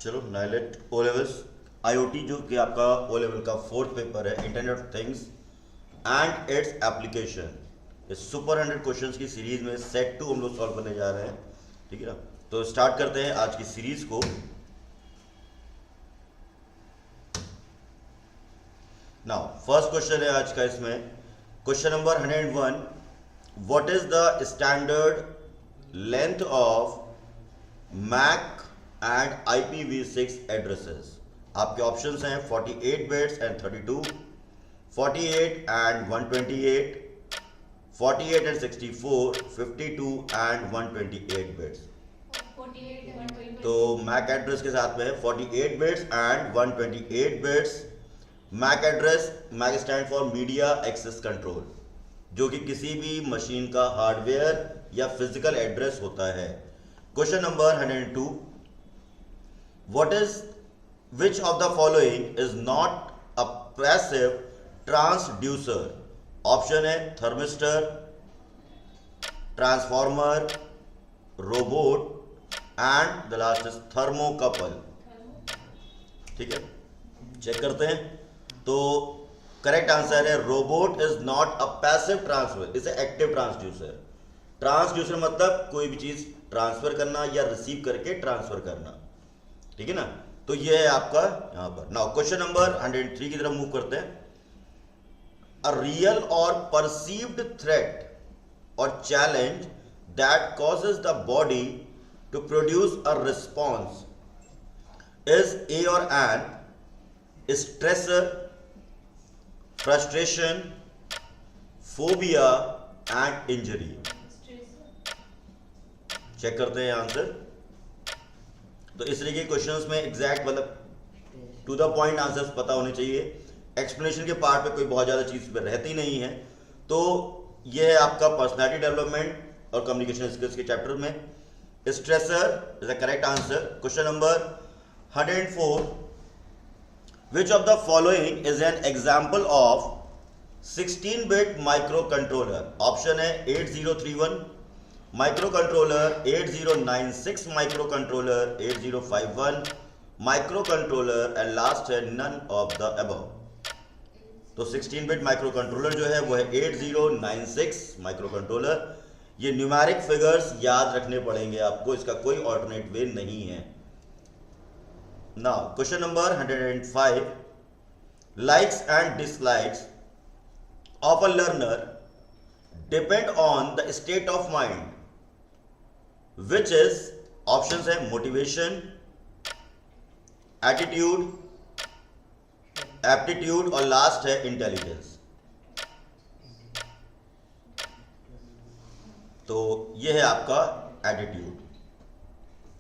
चलो NIELIT O levels IoT जो कि आपका ओ लेवल का फोर्थ पेपर है, internet of things and its application. इस सुपर 100 क्वेश्चंस की सीरीज में सेट 2 हम लोग सॉल्व करने जा रहे हैं, ठीक है ना। तो स्टार्ट करते हैं आज की सीरीज को। नाउ फर्स्ट क्वेश्चन है आज का, इसमें question number 101, what is the standard length of MAC and IPv6 addresses. आपके ऑप्शंस हैं 48 bits and 32, 48 and 128, 48 and 64, 52 and 128 bits. तो मैक एड्रेस के साथ में है 48 bits and 128 bits. MAC address, MAC stand for media access control, जो कि किसी भी मशीन का हार्डवेयर या फिजिकल एड्रेस होता है। Question number 102, what is which of the following is not a passive transducer. Option है thermistor, transformer, robot and the last is thermocouple. ठीक है, चेक करते हैं। तो करेक्ट आंसर है robot is not a passive transfer, is active transducer. Transducer मतलब कोई भी चीज ट्रांसफर करना या रिसीव करके ट्रांसफर करना, ठीक है ना। तो ये है आपका यहां पर। नाउ क्वेश्चन नंबर 103 की तरफ मूव करते हैं। A real or perceived threat or challenge that causes the body to produce a response is a or an stressor, frustration, phobia and injury. Check करते हैं आंसर। तो इस तरीके के क्वेश्चंस में एग्जैक्ट मतलब टू द पॉइंट आंसर्स पता होने चाहिए। एक्सप्लेनेशन के पार्ट पे कोई बहुत ज़्यादा चीज़ रहती नहीं है। तो ये है आपका पर्सनैलिटी डेवलपमेंट और कम्युनिकेशन स्किल्स के चैप्टर में। Stressor is the correct answer. Question number 104, which of the following is an example of 16-बिट माइक्रो कंट्रोलर। ऑप्शन है 8031 micro controller, 8096 micro controller, 8051 micro controller and last है none of the above. तो 16-बिट micro controller जो है वो है 8096 micro controller. ये न्यूमेरिक फिगर्स याद रखने पड़ेंगे आपको, इसका कोई ऑल्टरनेट वे नहीं है। Now question number 105, likes and dislikes of a learner depend on the state of mind which is. Options है मोटिवेशन, एटीट्यूड, एप्टीट्यूड और लास्ट है इंटेलिजेंस। तो ये है आपका एटीट्यूड,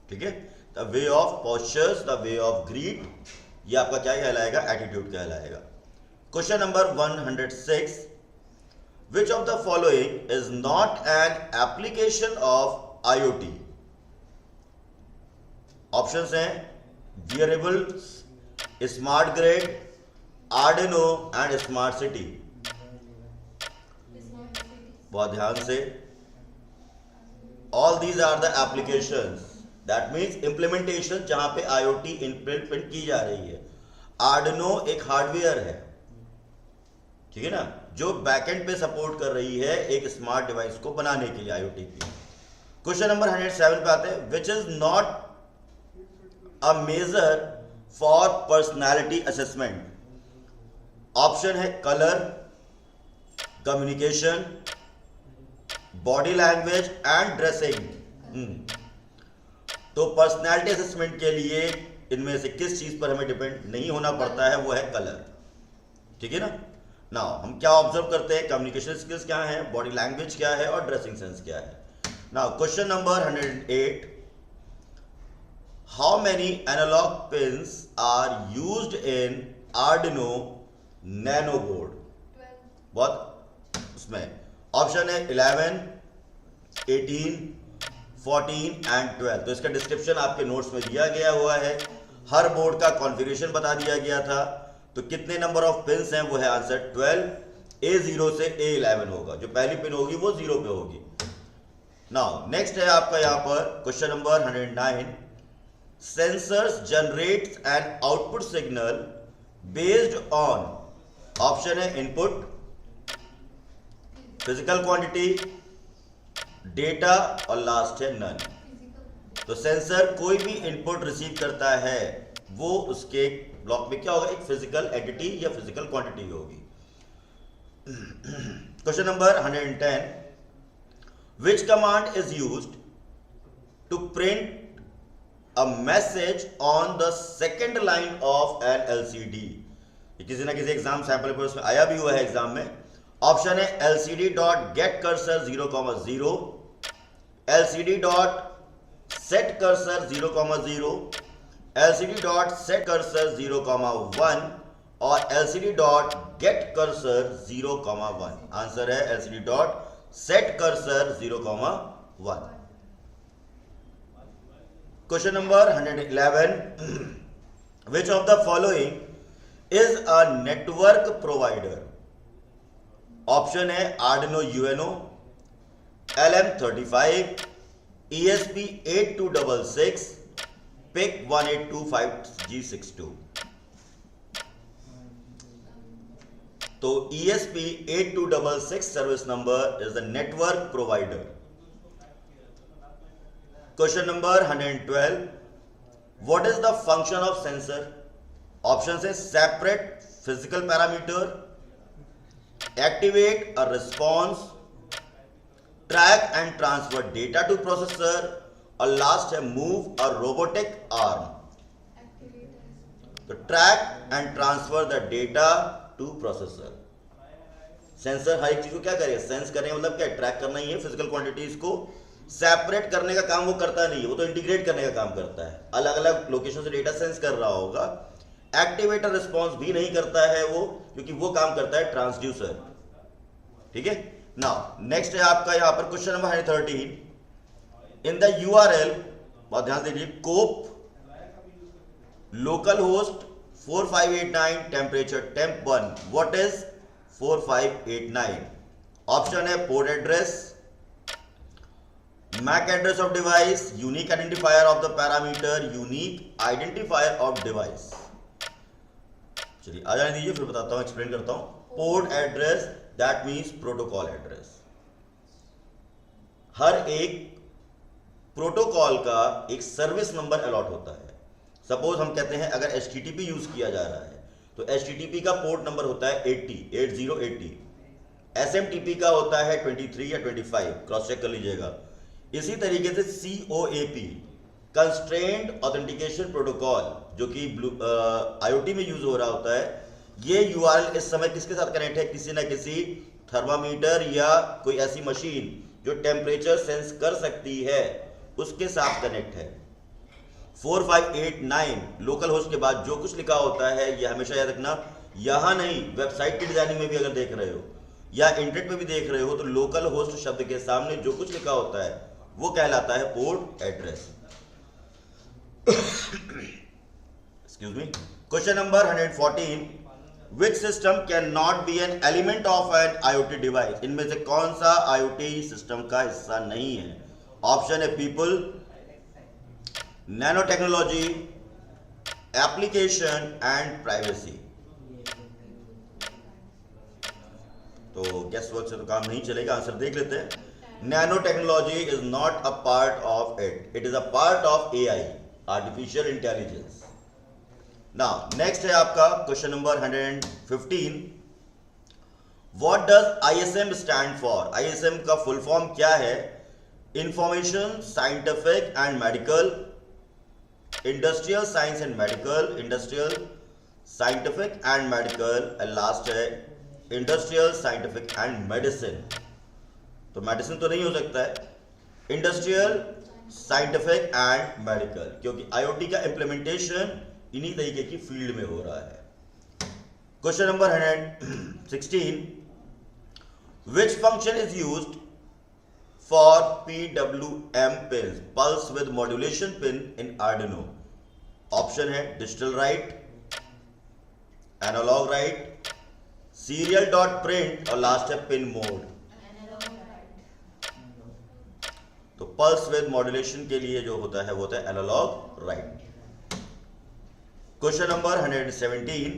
ठीक है। The way of postures, the way of greed, ये आपका क्या कहलाएगा, एटीट्यूड कहलाएगा। Question number 106, which of the following is not an application of IoT? Options हैं wearables, smart grid, Arduino and smart city. बहुत ध्यान से, all these are the applications, that means implementation जहां पे IoT इंप्लीमेंट की जा रही है। आर्डिनो एक हार्डवेयर है, ठीक है ना, जो बैकएंड पे सपोर्ट कर रही है एक स्मार्ट डिवाइस को बनाने के लिए IoT की। क्वेश्चन नंबर 107 पे आते हैं, which is not a measure for personality assessment. Option है colour, communication, body language and dressing. तो पर्सनैलिटी असेसमेंट के लिए इनमें से किस चीज पर हमें डिपेंड नहीं होना पड़ता है, वो है कलर, ठीक है ना। नाउ हम क्या ऑब्जर्व करते हैं, कम्युनिकेशन स्किल्स क्या है, बॉडी लैंग्वेज क्या है और ड्रेसिंग सेंस क्या है। Now question number 108, how many analog pins are used in Arduino nano board. बहुत उसमें ऑप्शन है 11, 18, 14 एंड 12। तो इसका डिस्क्रिप्शन आपके नोट्स में दिया गया हुआ है। हर बोर्ड का कॉन्फ़िगरेशन बता दिया गया था। तो कितने नंबर ऑफ पिन्स हैं, वो है आंसर 12। A0 से A11 होगा, जो पहली पिन होगी वो 0 पे होगी। नाउ नेक्स्ट है आपका यहाँ पर question number 109, sensors generates an output signal based on, option है इनपुट, फिजिकल क्वांटिटी, डेटा और लास्ट है नन। तो सेंसर कोई भी इनपुट रिसीव करता है वो उसके ब्लॉक में क्या होगा, एक फिजिकल एंटिटी या फिजिकल क्वांटिटी होगी। Question number 110, which command is used to print a message on the second line of an LCD? ये किसी ना किसी एग्जाम सैंपल पर उसमें आया भी हुआ है एग्जाम में। ऑप्शन है LCD dot get cursor 0,0, LCD dot set cursor 0,0, LCD dot set cursor 0,1 और LCD dot get cursor 0,1। Answer है LCD dot set cursor 0,1। Question number 111, which of the following is a network provider? Option है Arduino Uno, LM35, ESP8266, PIC 1825G62। तो ESP8266 service number is the network provider. Question number 112, what is the function of sensor? Option है separate physical parameter, activate a response, track and transfer data to processor और last है move a robotic arm. तो track and transfer the data to processor. Sensor हर एक चीज को क्या करेगा, सेंस करें मतलब क्या, ट्रैक करना ही है। फिजिकल क्वांटिटीज को सेपरेट करने का काम वो करता नहीं है, वो तो इंटीग्रेट करने का काम करता है। अलग अलग लोकेशन से डेटा सेंस कर रहा होगा। एक्टिवेटर रिस्पॉन्स भी नहीं करता है वो, क्योंकि वो काम करता है ट्रांसड्यूसर। ठीक है। नाउ नेक्स्ट है आपका यहां पर question number 113, in the URL, बहुत ध्यान दीजिए, कोप local host 4589 temperature temp 1, what is 4589? Option है port address, MAC address of device, unique identifier of the parameter, unique identifier of device. चलिए आ जाने दीजिए, फिर बताता हूं, एक्सप्लेन करता हूं। Port address that means protocol address. हर एक प्रोटोकॉल का एक सर्विस नंबर अलॉट होता है। सपोज हम कहते हैं अगर HTTP यूज किया जा रहा है तो HTTP का पोर्ट नंबर होता है 80, SMTP का होता है 23 या 25, क्रॉस चेक कर लीजिएगा। इसी तरीके से COAP कंस्ट्रेंड ऑथेंटिकेशन प्रोटोकॉल, जो कि IoT में यूज हो रहा होता है, ये URL इस समय किसके साथ कनेक्ट है, किसी ना किसी थर्मामीटर या कोई ऐसी मशीन जो टेम्परेचर सेंस कर सकती है उसके साथ कनेक्ट है। 4589 लोकल होस्ट के बाद जो कुछ लिखा होता है ये हमेशा याद रखना, यहां नहीं, वेबसाइट की डिजाइनिंग में भी अगर देख रहे हो या इंटरनेट में भी देख रहे हो तो लोकल होस्ट शब्द के सामने जो कुछ लिखा होता है वो कहलाता है port address. Excuse me. Question number 114, which system can not be an element of an IoT device? इनमें से कौन सा IoT सिस्टम का हिस्सा नहीं है? ऑप्शन है people, nano technology, application and privacy. तो गेस वर्क से तो काम नहीं चलेगा, आंसर देख लेते हैं। Nano technology is not a part of it, it is a part of AI, artificial intelligence. Now next है आपका question number 115, what does ISM stand for? ISM का फुल फॉर्म क्या है? Information scientific and medical, industrial science and medical, industrial scientific and medical, and last है industrial scientific and medicine. तो medicine तो नहीं हो सकता है, इंडस्ट्रियल साइंटिफिक एंड मेडिकल, क्योंकि IoT का इंप्लीमेंटेशन इन्हीं तरीके की फील्ड में हो रहा है। Question number 116, which function is used for PWM pins, pulse with modulation pin in Arduino? Option है digital write, analog write, serial dot print और लास्ट है पिन मोड। तो पल्स विद मॉड्यूलेशन के लिए जो होता है वो होता है analogue right. Question number 117,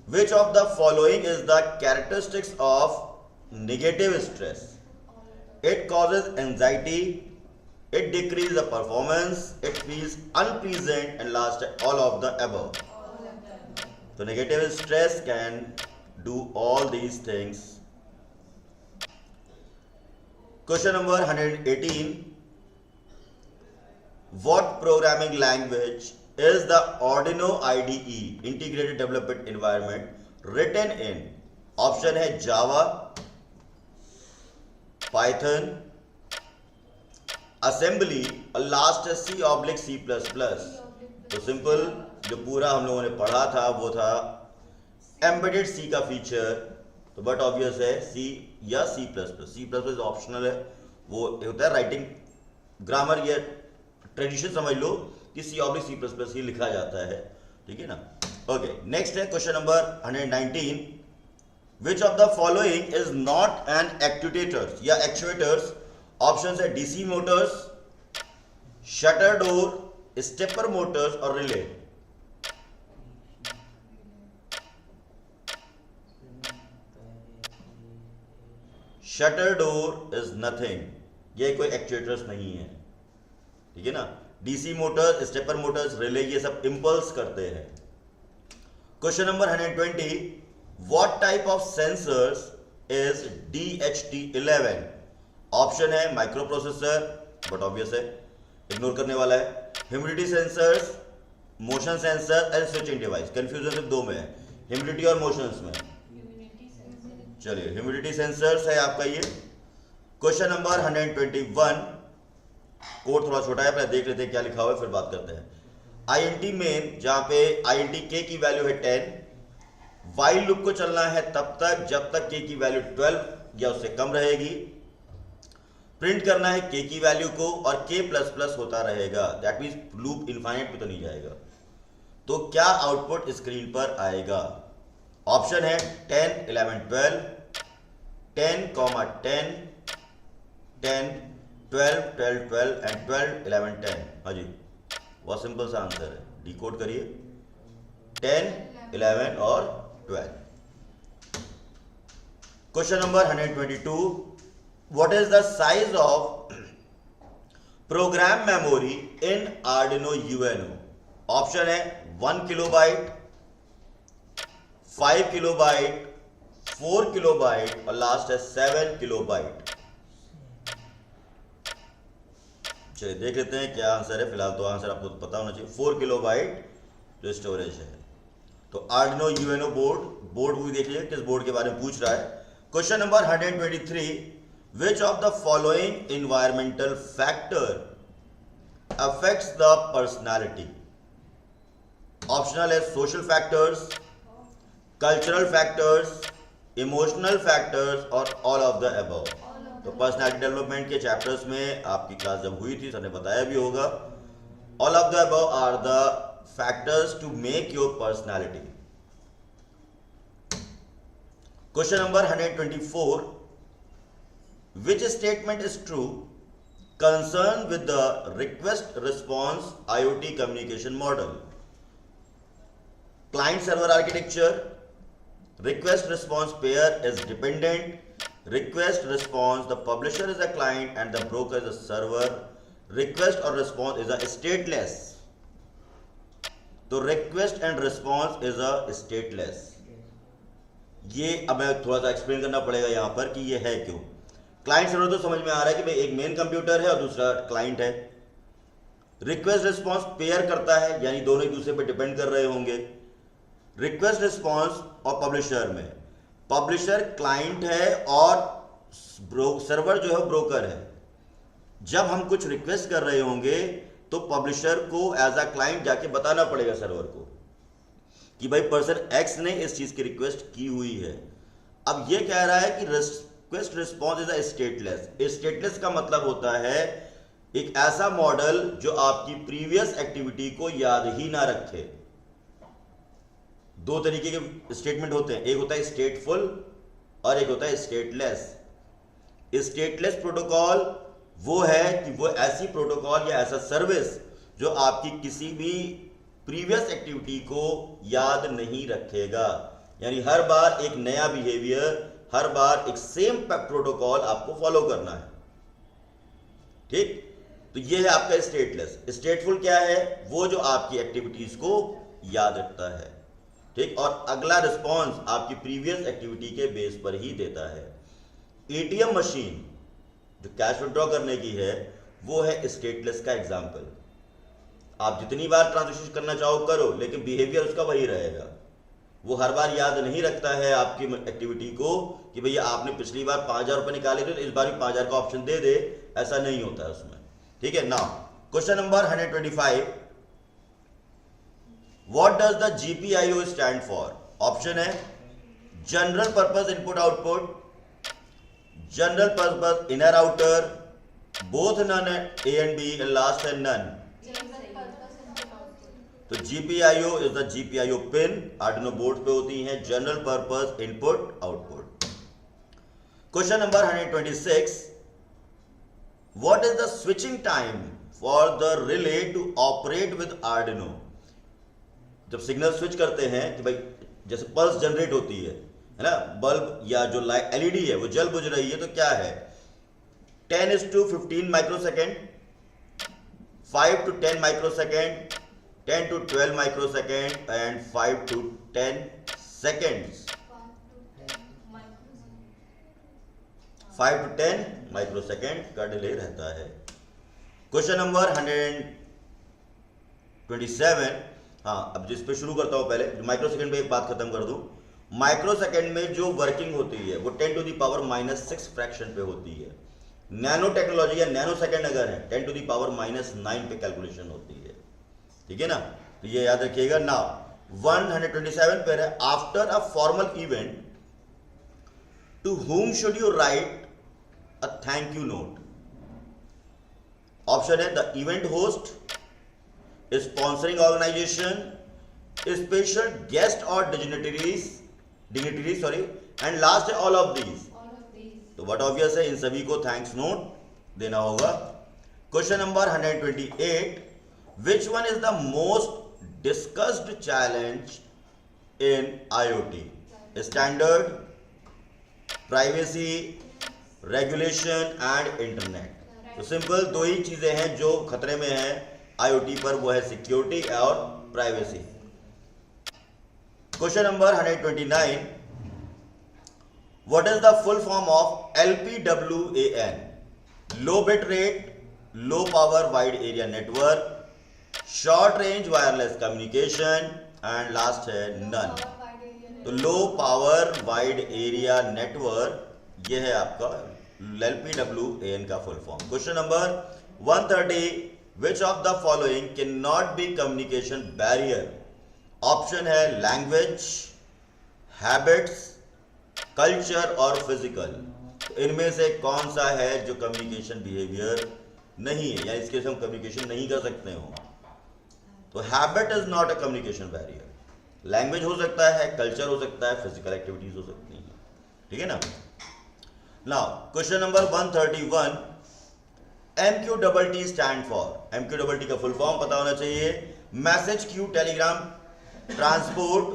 which of the following is the characteristics of negative stress? It causes anxiety, it decreases the performance, it feels unpleasant, and last all of the above. So negative stress can do all these things. Question number 118, what programming language is the Arduino IDE integrated development environment written in? Option है जावा, Python, assembly और last है C/C++। तो simple जो पूरा हम लोगों ने पढ़ा था वो था एम्बेडेड सी का फीचर, तो बट ऑब्वियस है सी या C++। ऑप्शनल है, वो होता है राइटिंग ग्रामर या ट्रेडिशन समझ लो कि C/C++ ही लिखा जाता है, ठीक है ना। ओके, नेक्स्ट है question number 119, which of the following is not an actuators या एक्चुएटर्स? ऑप्शन है DC motors, shutter door, stepper motors और relay. Shutter door is nothing, ये कोई एक्चुएटर्स नहीं है, ठीक है ना। DC motors, stepper motors, relay ये सब इंपल्स करते हैं। Question number 120, what type of sensors is DHT11? Option है माइक्रो प्रोसेसर, बट ऑब्वियस है, इग्नोर करने वाला है, humidity sensors, motion sensor and switching device. Confusion सिर्फ दो में है, ह्यूमिडिटी और मोशंस में। चलिए, ह्यूमिडिटी सेंसर्स है आपका ये। क्वेश्चन नंबर 121, कोड थोड़ा छोटा है, पहले देख लेते हैं क्या लिखा हुआ है, फिर बात करते हैं। INT मेन, जहां पे INT k की वैल्यू है 10, वाइल लूप को चलना है तब तक जब तक k की वैल्यू 12 या उससे कम रहेगी। प्रिंट करना है k की वैल्यू को और k++ होता रहेगा, दैट मीन्स लूप इनफाइनाइट पे तो नहीं जाएगा। तो क्या आउटपुट स्क्रीन पर आएगा? ऑप्शन है 10, 11, 12, 10, 10, 10, 12, 12, 12 एंड 12, 11, 10। हाँ जी, बहुत सिंपल सा आंसर है, डिकोड करिए 10, 11 और 12। Question number 122, what is the size of program memory in Arduino UNO? Option है 1 किलोबाइट, 5 किलोबाइट, 4 किलोबाइट और लास्ट है 7 किलोबाइट। चलिए देख लेते हैं क्या आंसर है। फिलहाल तो आंसर आपको पता होना चाहिए, 4 किलोबाइट जो स्टोरेज है। तो Arduino UNO बोर्ड भी देख लीजिए किस बोर्ड के बारे में पूछ रहा है। Question number 123, which of the following environmental factor affects the personality? Optional है social factors, cultural factors, emotional factors और ऑल ऑफ द अबव। तो पर्सनालिटी डेवलपमेंट के चैप्टर्स में आपकी क्लास जब हुई थी, सर ने बताया भी होगा, all of the above are the factors to make your personality. Question number 124, which statement is true concerned with the request response IoT communication model? Client server architecture, request response pair is dependent, request response the publisher is a client and the broker is a server, request or response is a stateless। तो request and response is a stateless। ये अब मैं थोड़ा सा explain करना पड़ेगा यहां पर कि ये है क्यों। क्लाइंट सर्वर तो समझ में आ रहा है कि भाई एक मेन कंप्यूटर है और दूसरा क्लाइंट है। रिक्वेस्ट रिस्पॉन्स पेयर करता है, यानी दोनों एक दूसरे पर डिपेंड कर रहे होंगे। रिक्वेस्ट रिस्पॉन्स और पब्लिशर में, पब्लिशर क्लाइंट है और सर्वर जो है ब्रोकर है। जब हम कुछ रिक्वेस्ट कर रहे होंगे तो पब्लिशर को एज अ क्लाइंट जाके बताना पड़ेगा सर्वर को कि भाई पर्सन एक्स ने इस चीज की रिक्वेस्ट की हुई है। अब ये कह रहा है कि request response is a stateless. Stateless का मतलब होता है एक ऐसा मॉडल जो आपकी प्रीवियस एक्टिविटी को याद ही ना रखे। दो तरीके के स्टेटमेंट होते हैं, एक होता है स्टेटफुल और एक होता है स्टेटलेस। स्टेटलेस प्रोटोकॉल वो है कि वो ऐसी प्रोटोकॉल या ऐसा सर्विस जो आपकी किसी भी प्रीवियस एक्टिविटी को याद नहीं रखेगा। यानी हर बार एक नया बिहेवियर, हर बार एक सेम प्रोटोकॉल आपको फॉलो करना है। ठीक, तो ये है आपका स्टेटलेस। स्टेटफुल क्या है? वो जो आपकी एक्टिविटीज को याद रखता है। ठीक, और अगला रिस्पॉन्स आपकी प्रीवियस एक्टिविटी के बेस पर ही देता है। एटीएम मशीन जो कैश विड्रॉ करने की है, वो है स्टेटलेस का एग्जाम्पल। आप जितनी बार ट्रांजेक्शन करना चाहो करो, लेकिन बिहेवियर उसका वही रहेगा। वो हर बार याद नहीं रखता है आपकी एक्टिविटी को कि भैया आपने पिछली बार 5,000 रुपये निकाले थे तो इस बार भी 5,000 का ऑप्शन दे दे, ऐसा नहीं होता है उसमें। ठीक है। Now question number 125, what does the GPIO stand for? Option है general purpose input output, general purpose inner outer, both none A and B, last है नन। तो GPIO is the GPIO pin Arduino board पे होती हैं, general purpose input output. Question number 126, what is the switching time for the relay to operate with Arduino? जब signal switch करते हैं कि भाई जैसे पल्स जनरेट होती है ना, बल्ब या जो लाइट LED है वो जल बुझ रही है, तो क्या है 10:15 microsecond, 5 to 10 microsecond, 10 to 12 microsecond and 5 to 10 seconds. 5 to 10 microsecond का डिले रहता है। क्वेश्चन नंबर 127, हाँ अब जिस पे शुरू करता हूं, पहले माइक्रोसेकेंड में एक बात खत्म कर दूं। माइक्रोसेकेंड में जो वर्किंग होती है वो 10⁻⁻6 फ्रैक्शन पे होती है। नैनो टेक्नोलॉजी या नैनो सेकेंड अगर है 10⁻⁹ पे कैलकुलेशन होती है। ठीक है ना, तो ये याद रखिएगा। नाउ 127 पर है, after a formal event to whom should you write a thank you note? Option है the event host, sponsoring organization, special guest और डिग्निटरीज एंड लास्ट है ऑल ऑफ दीज। तो व्हाट ऑब्वियस है, इन सभी को थैंक्स नोट देना होगा। Question number 128, which one is the most discussed challenge in IoT? Standard, privacy, regulation and internet. तो सिंपल दो ही चीजें हैं जो खतरे में है IoT पर, वो है सिक्योरिटी और privacy. Question number 129, what is the full form of LPWAN? Low bit rate, low power wide area network, short range wireless communication and last है नन। तो low power wide area network ये है आपका LPWAN का full form. Question number 130, which of the following can not B communication barrier? Option है language, habits, culture और physical. तो इनमें से कौन सा है जो कम्युनिकेशन बिहेवियर नहीं है, या इसके से हम कम्युनिकेशन नहीं कर सकते हो? तो habit is not a communication barrier. Language हो सकता है, कल्चर हो सकता है, फिजिकल एक्टिविटीज हो सकती हैं। ठीक है ना। Now question number 131, MQTT stand for? MQTT का फुल फॉर्म पता होना चाहिए। Message queue Telegram transport,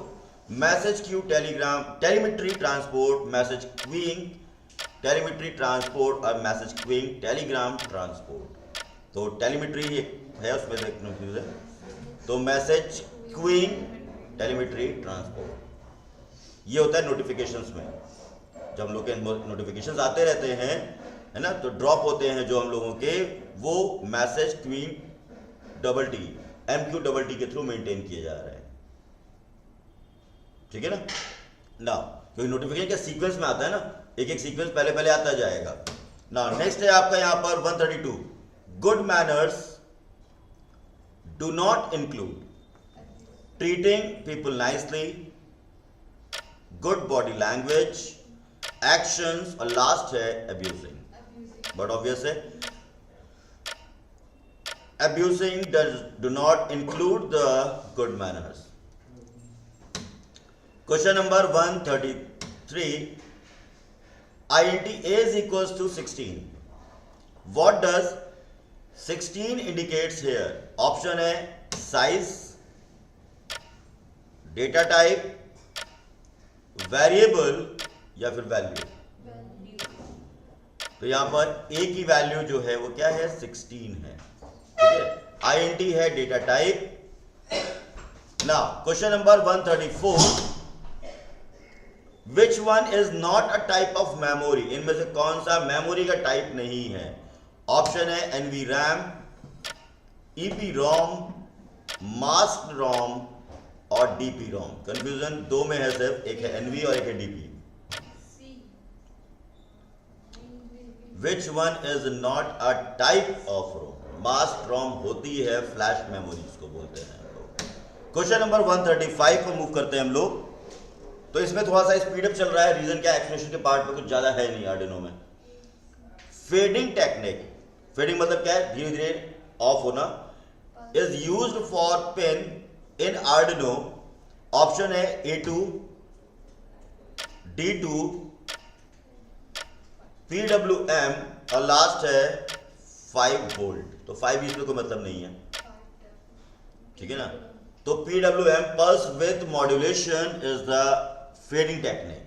message queue Telegram telemetry transport, message queuing telemetry transport और मैसेज क्यूइंग टेलीग्राम ट्रांसपोर्ट। तो टेलीमेट्री है उसमें देखने, तो मैसेज क्यूइंग टेलीमेट्री ट्रांसपोर्ट ये होता है नोटिफिकेशंस में। जब हम लोग के नोटिफिकेशंस आते रहते हैं है ना, तो ड्रॉप होते हैं जो हम लोगों के, वो मैसेज क्यूइंग TT MQTT के थ्रू मेंटेन किए जा रहे हैं। ठीक है ना। ना क्योंकि नोटिफिकेशन के सीक्वेंस में आता है ना, एक एक सीक्वेंस पहले पहले आता जाएगा ना। नेक्स्ट है आपका यहां पर 132, good manners do not include treating people nicely, good body language, actions और लास्ट है अब्यूजिंग। बट ऑब्वियस है abusing do not include the good manners. Question number 133, int a is equals to 16. What does 16 indicates here? Option है size, data type, variable या फिर value. तो यहां पर ए की वैल्यू जो है वो क्या है 16 है, ठीक है। INT है data type. Now question number 134, which one is not a type of memory, इनमें से कौन सा मेमोरी का टाइप नहीं है? ऑप्शन है NVRAM, EPROM, मास्क रोम और DP रोम। कंफ्यूजन दो में है सिर्फ, एक है NV और एक है DP। Which one is not a type of ROM? Mask ROM होती है फ्लैश मेमोरी जिसको बोलते हैं हम लोग। क्वेश्चन नंबर 135 पर मूव करते हैं हम लोग। तो इसमें थोड़ा सा स्पीड अप चल रहा है, रीजन क्या, एक्सप्लेनेशन के पार्ट में कुछ ज्यादा है नहीं आर्डिनो में। फेडिंग टेक्निक, फेडिंग मतलब क्या है, धीरे धीरे ऑफ होना, is used for pin in Arduino. Option है A2, D2, PWM और लास्ट है 5 वोल्ट। तो 5 इसमें कोई मतलब नहीं है, ठीक है ना। तो PWM, pulse with modulation, is the fading technique.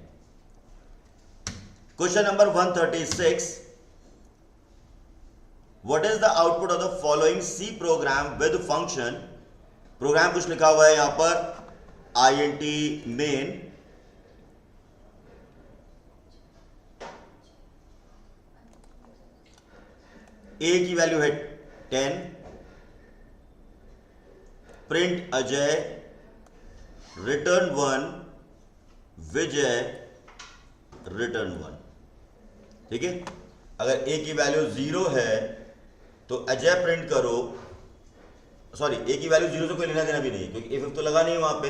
Question number 136, what is the output of the following C program with function. Program कुछ लिखा हुआ है यहां पर, INT मेन, A की वैल्यू है 10, print Ajay, return 1, Vijay, return 1, ठीक है। अगर A की वैल्यू 0 है तो अजय प्रिंट करो, सॉरी A की वैल्यू 0 से कोई लेना देना भी नहीं है क्योंकि if तो लगा नहीं है वहां पे।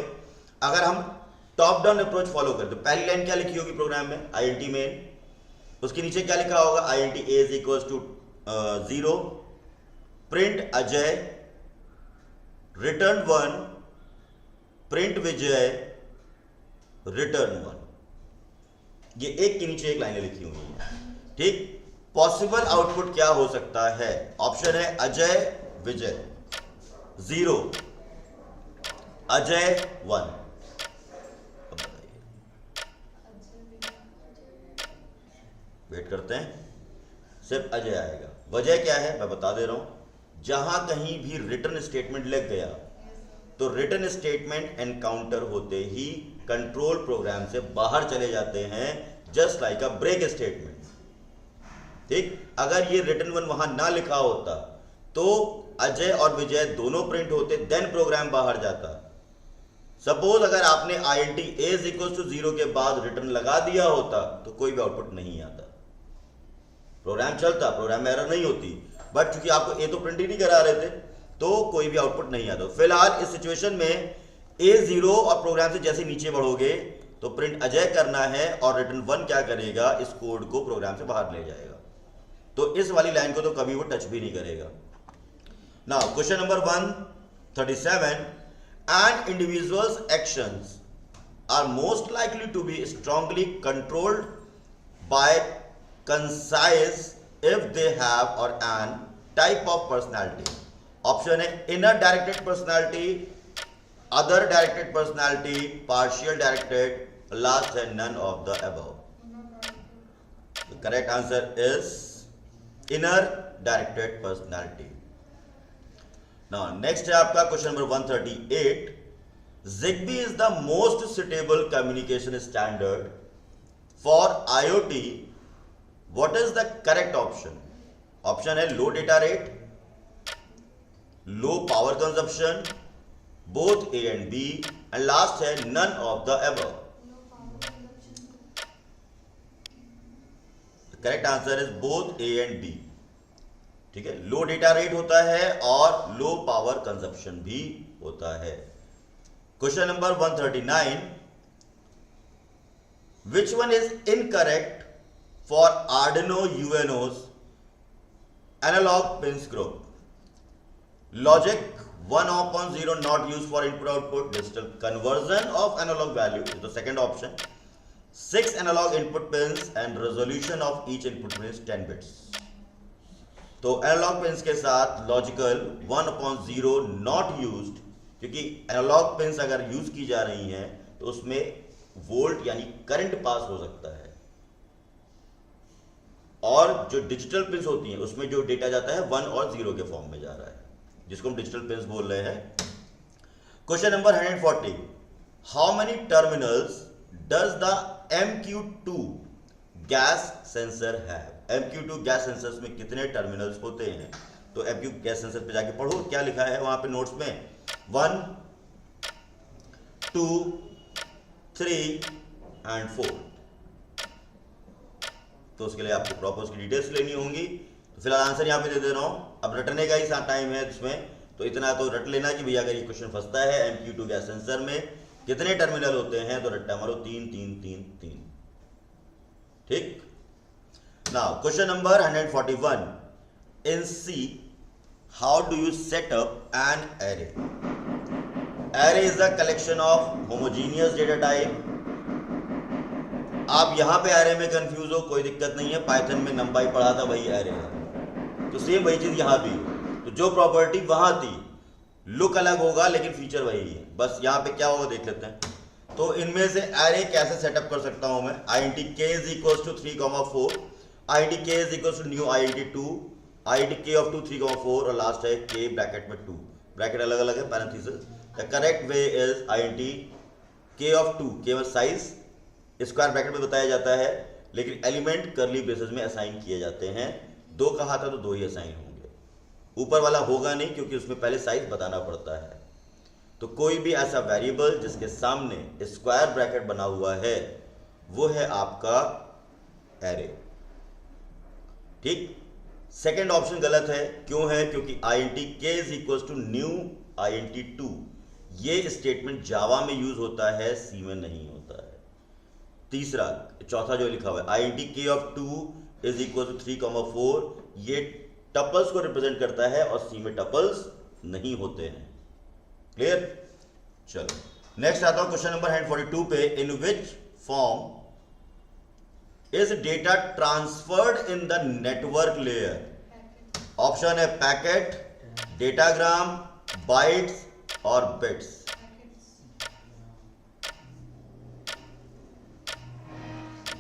अगर हम टॉप डाउन अप्रोच फॉलो करें तो पहली लाइन क्या लिखी होगी प्रोग्राम में, INT मेन, उसके नीचे क्या लिखा होगा, INT A is equal to 0, print Ajay, return 1, print Vijay, return 1। ये एक के नीचे एक लाइनें लिखी हुई हैं, ठीक। पॉसिबल आउटपुट क्या हो सकता है? ऑप्शन है अजय विजय 0, अजय 1। वेट करते हैं, सिर्फ अजय आएगा। वजह क्या है मैं बता दे रहा हूं, जहां कहीं भी रिटर्न स्टेटमेंट लग गया तो रिटर्न स्टेटमेंट एनकाउंटर होते ही कंट्रोल प्रोग्राम से बाहर चले जाते हैं, just like a break statement, ठीक। अगर ये रिटर्न 1 वहां ना लिखा होता तो अजय और विजय दोनों प्रिंट होते, देन प्रोग्राम बाहर जाता। सपोज अगर आपने INT A is equal to 0 के बाद रिटर्न लगा दिया होता तो कोई भी आउटपुट नहीं आता, प्रोग्राम चलता, प्रोग्राम में एरर नहीं होती, बट चूंकि आपको A तो प्रिंट ही नहीं करा रहे थे तो कोई भी आउटपुट नहीं आता। फिलहाल इस सिचुएशन में A 0 और प्रोग्राम से जैसे नीचे बढ़ोगे तो प्रिंट अजय करना है और रिटर्न 1 क्या करेगा, इस कोड को प्रोग्राम से बाहर ले जाएगा। तो इस वाली लाइन को तो कभी वो टच भी नहीं करेगा। Now question number 137, and individuals actions are most likely to be strongly controlled by concise if they have और an type of personality. Option है inner directed personality, other directed personality, partial directed, last है none of the above. The correct answer is inner directed personality. Now next है आपका question number 138, ZigBee is the most suitable communication standard for IoT. What is the correct option? Option है low data rate, low power consumption, both A and B, and last है none of the above. Correct answer is both A and B, ठीक है। Low data rate होता है और लो power consumption भी होता है। Question number 139, which one is incorrect for Arduino UNO's analog pins group? Logic 1/0 not used for input output, digital conversion of analog value is the second option. 6 analog input pins and resolution of each input pin is 10 bits. तो analogue pins के साथ logical 1/0 not used क्योंकि analogue pins अगर use की जा रही हैं तो उसमें वोल्ट यानी करंट पास हो सकता है, और जो डिजिटल पिन्स होती हैं उसमें जो डेटा जाता है 1 और 0 के फॉर्म में जा रहा है, जिसको हम डिजिटल पिन्स बोल रहे हैं। Question number 140, how many terminals does the MQ2 gas sensor have? MQ2 gas sensors में कितने टर्मिनल्स होते हैं? तो MQ गैस सेंसर पे जाके पढ़ो क्या लिखा है वहां पे नोट्स में, 1 2 3 एंड 4। तो उसके लिए आपको प्रॉपर उसकी डिटेल्स लेनी होंगी। तो फिलहाल आंसर यहाँ पे दे दे रहा हूँ, अब रटने का ही टाइम है इसमें, तो इतना तो रट लेना कि भैया अगर ये क्वेश्चन फंसता है MQ2 गैस सेंसर में कितने टर्मिनल होते हैं, तो रट्टा मारो 3 3 3 3। ठीक। Now question number 141, in C how do you set up an array? Array is the collection of homogeneous data type. आप यहां पे एरे में कंफ्यूज हो, कोई दिक्कत नहीं है, पाइथन में नंपाई पढ़ा था वही एरे है, तो सेम वही चीज यहां भी हो। तो जो प्रॉपर्टी वहां थी, लुक अलग होगा लेकिन फीचर वही है, बस यहां पे क्या होगा देख लेते हैं। तो इनमें से एरे कैसे सेटअप कर सकता हूं मैं, int k is equals to 3,4, int k is equals to new int 2, int k of 2 3,4 और लास्ट है k ब्रैकेट में 2, ब्रैकेट अलग अलग है parenthesis. The correct way is int k of 2, केवल साइज स्क्वायर ब्रैकेट में बताया जाता है, लेकिन एलिमेंट कर्ली ब्रेसेस में असाइन किए जाते हैं। 2 कहा था तो 2 ही असाइन होंगे, ऊपर वाला होगा नहीं क्योंकि उसमें पहले साइज बताना पड़ता है। तो कोई भी ऐसा वेरिएबल जिसके सामने स्क्वायर ब्रैकेट बना हुआ है वो है आपका एरे। ठीक। सेकेंड ऑप्शन गलत है, क्यों है? क्योंकि int k is equals to new int 2, ये स्टेटमेंट जावा में यूज होता है, सी में नहीं होता है। तीसरा, चौथा जो लिखा हुआ है int k of 2 is equals to 3,4, ये टपल्स को रिप्रेजेंट करता है और सी में टपल्स नहीं होते हैं। क्लियर? चलो नेक्स्ट आता हूं क्वेश्चन नंबर 142 पे, in which form is data transferred in the network layer? Option है पैकेट, डेटाग्राम, बाइट्स और बिट्स।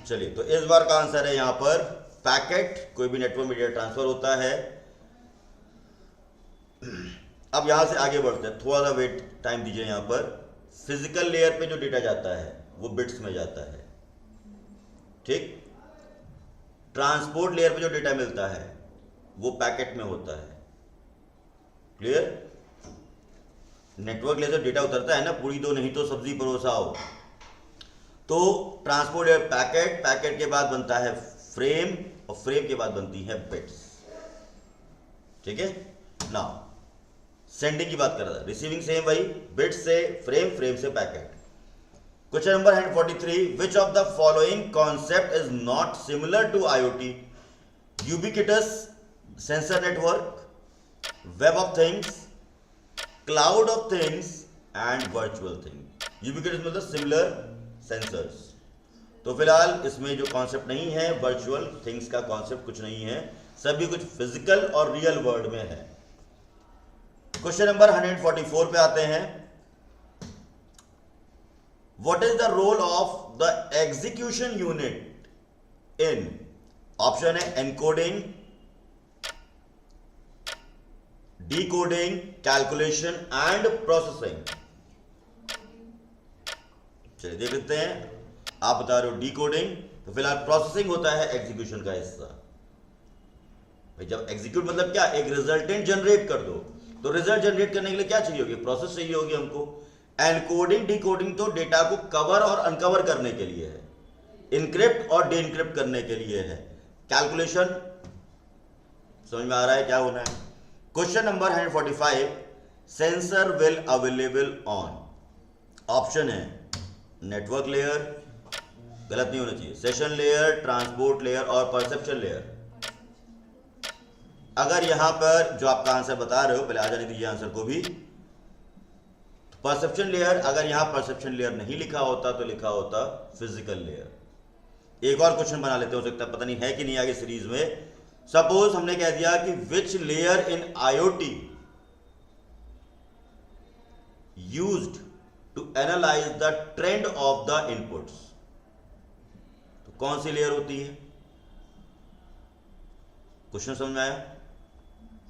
चलिए, तो इस बार का आंसर है यहां पर पैकेट। कोई भी नेटवर्क में डेटा ट्रांसफर होता है। अब यहां से आगे बढ़ते हैं, थोड़ा सा वेट टाइम दीजिए। यहां पर फिजिकल लेयर पे जो डेटा जाता है वो बिट्स में जाता है। ठीक। ट्रांसपोर्ट लेयर पे जो डेटा मिलता है वो पैकेट में होता है। क्लियर? नेटवर्क लेयर से डेटा उतरता है ना, पूरी दो नहीं तो सब्जी परोसा हो। तो ट्रांसपोर्ट लेयर पैकेट, पैकेट के बाद बनता है फ्रेम और फ्रेम के बाद बनती है बिट्स। ठीक है। नाउ सेंडिंग की बात कर रहा था, रिसीविंग सेम वही, बिट्स से फ्रेम, फ्रेम से packet. Question number 143, which of the following concept is not similar to IoT? Ubiquitous sensor network, web of things, cloud of things and virtual thing. Ubiquitous मतलब similar sensors. तो फिलहाल इसमें जो concept नहीं है, virtual things का concept कुछ नहीं है, सभी कुछ फिजिकल और रियल वर्ल्ड में है। क्वेश्चन नंबर 144 पे आते हैं, what is the role of the execution unit in? Option है encoding, decoding, calculation and processing. चलिए देख लेते हैं। आप बता रहे हो डिकोडिंग, तो फिलहाल प्रोसेसिंग होता है एग्जीक्यूशन का हिस्सा। भाई जब एग्जीक्यूट मतलब क्या, एक रिजल्टेंट जनरेट कर दो, तो रिजल्ट जनरेट करने के लिए क्या चाहिए होगी? प्रोसेस चाहिए होगी हमको। एनकोडिंग डिकोडिंग तो डेटा को कवर और अनकवर करने के लिए है, इनक्रिप्ट और डी इनक्रिप्ट करने के लिए है। कैलकुलेशन समझ में आ रहा है क्या होना है? Question number 145, sensor will available on? Option है नेटवर्क लेयर, गलत नहीं होना चाहिए, सेशन लेयर, ट्रांसपोर्ट लेयर और परसेप्शन लेयर। अगर यहां पर जो आपका आंसर बता रहे हो, पहले आ जाने दीजिए आंसर को भी। परसेप्शन लेयर, अगर यहां परसेप्शन लेयर नहीं लिखा होता तो लिखा होता फिजिकल लेयर। एक और क्वेश्चन बना लेते हो सकता है, पता नहीं है कि नहीं आगे सीरीज में। सपोज हमने कह दिया कि which layer in IoT used to analyze the trend of the inputs। तो कौन सी लेयर होती है? क्वेश्चन समझ में आया?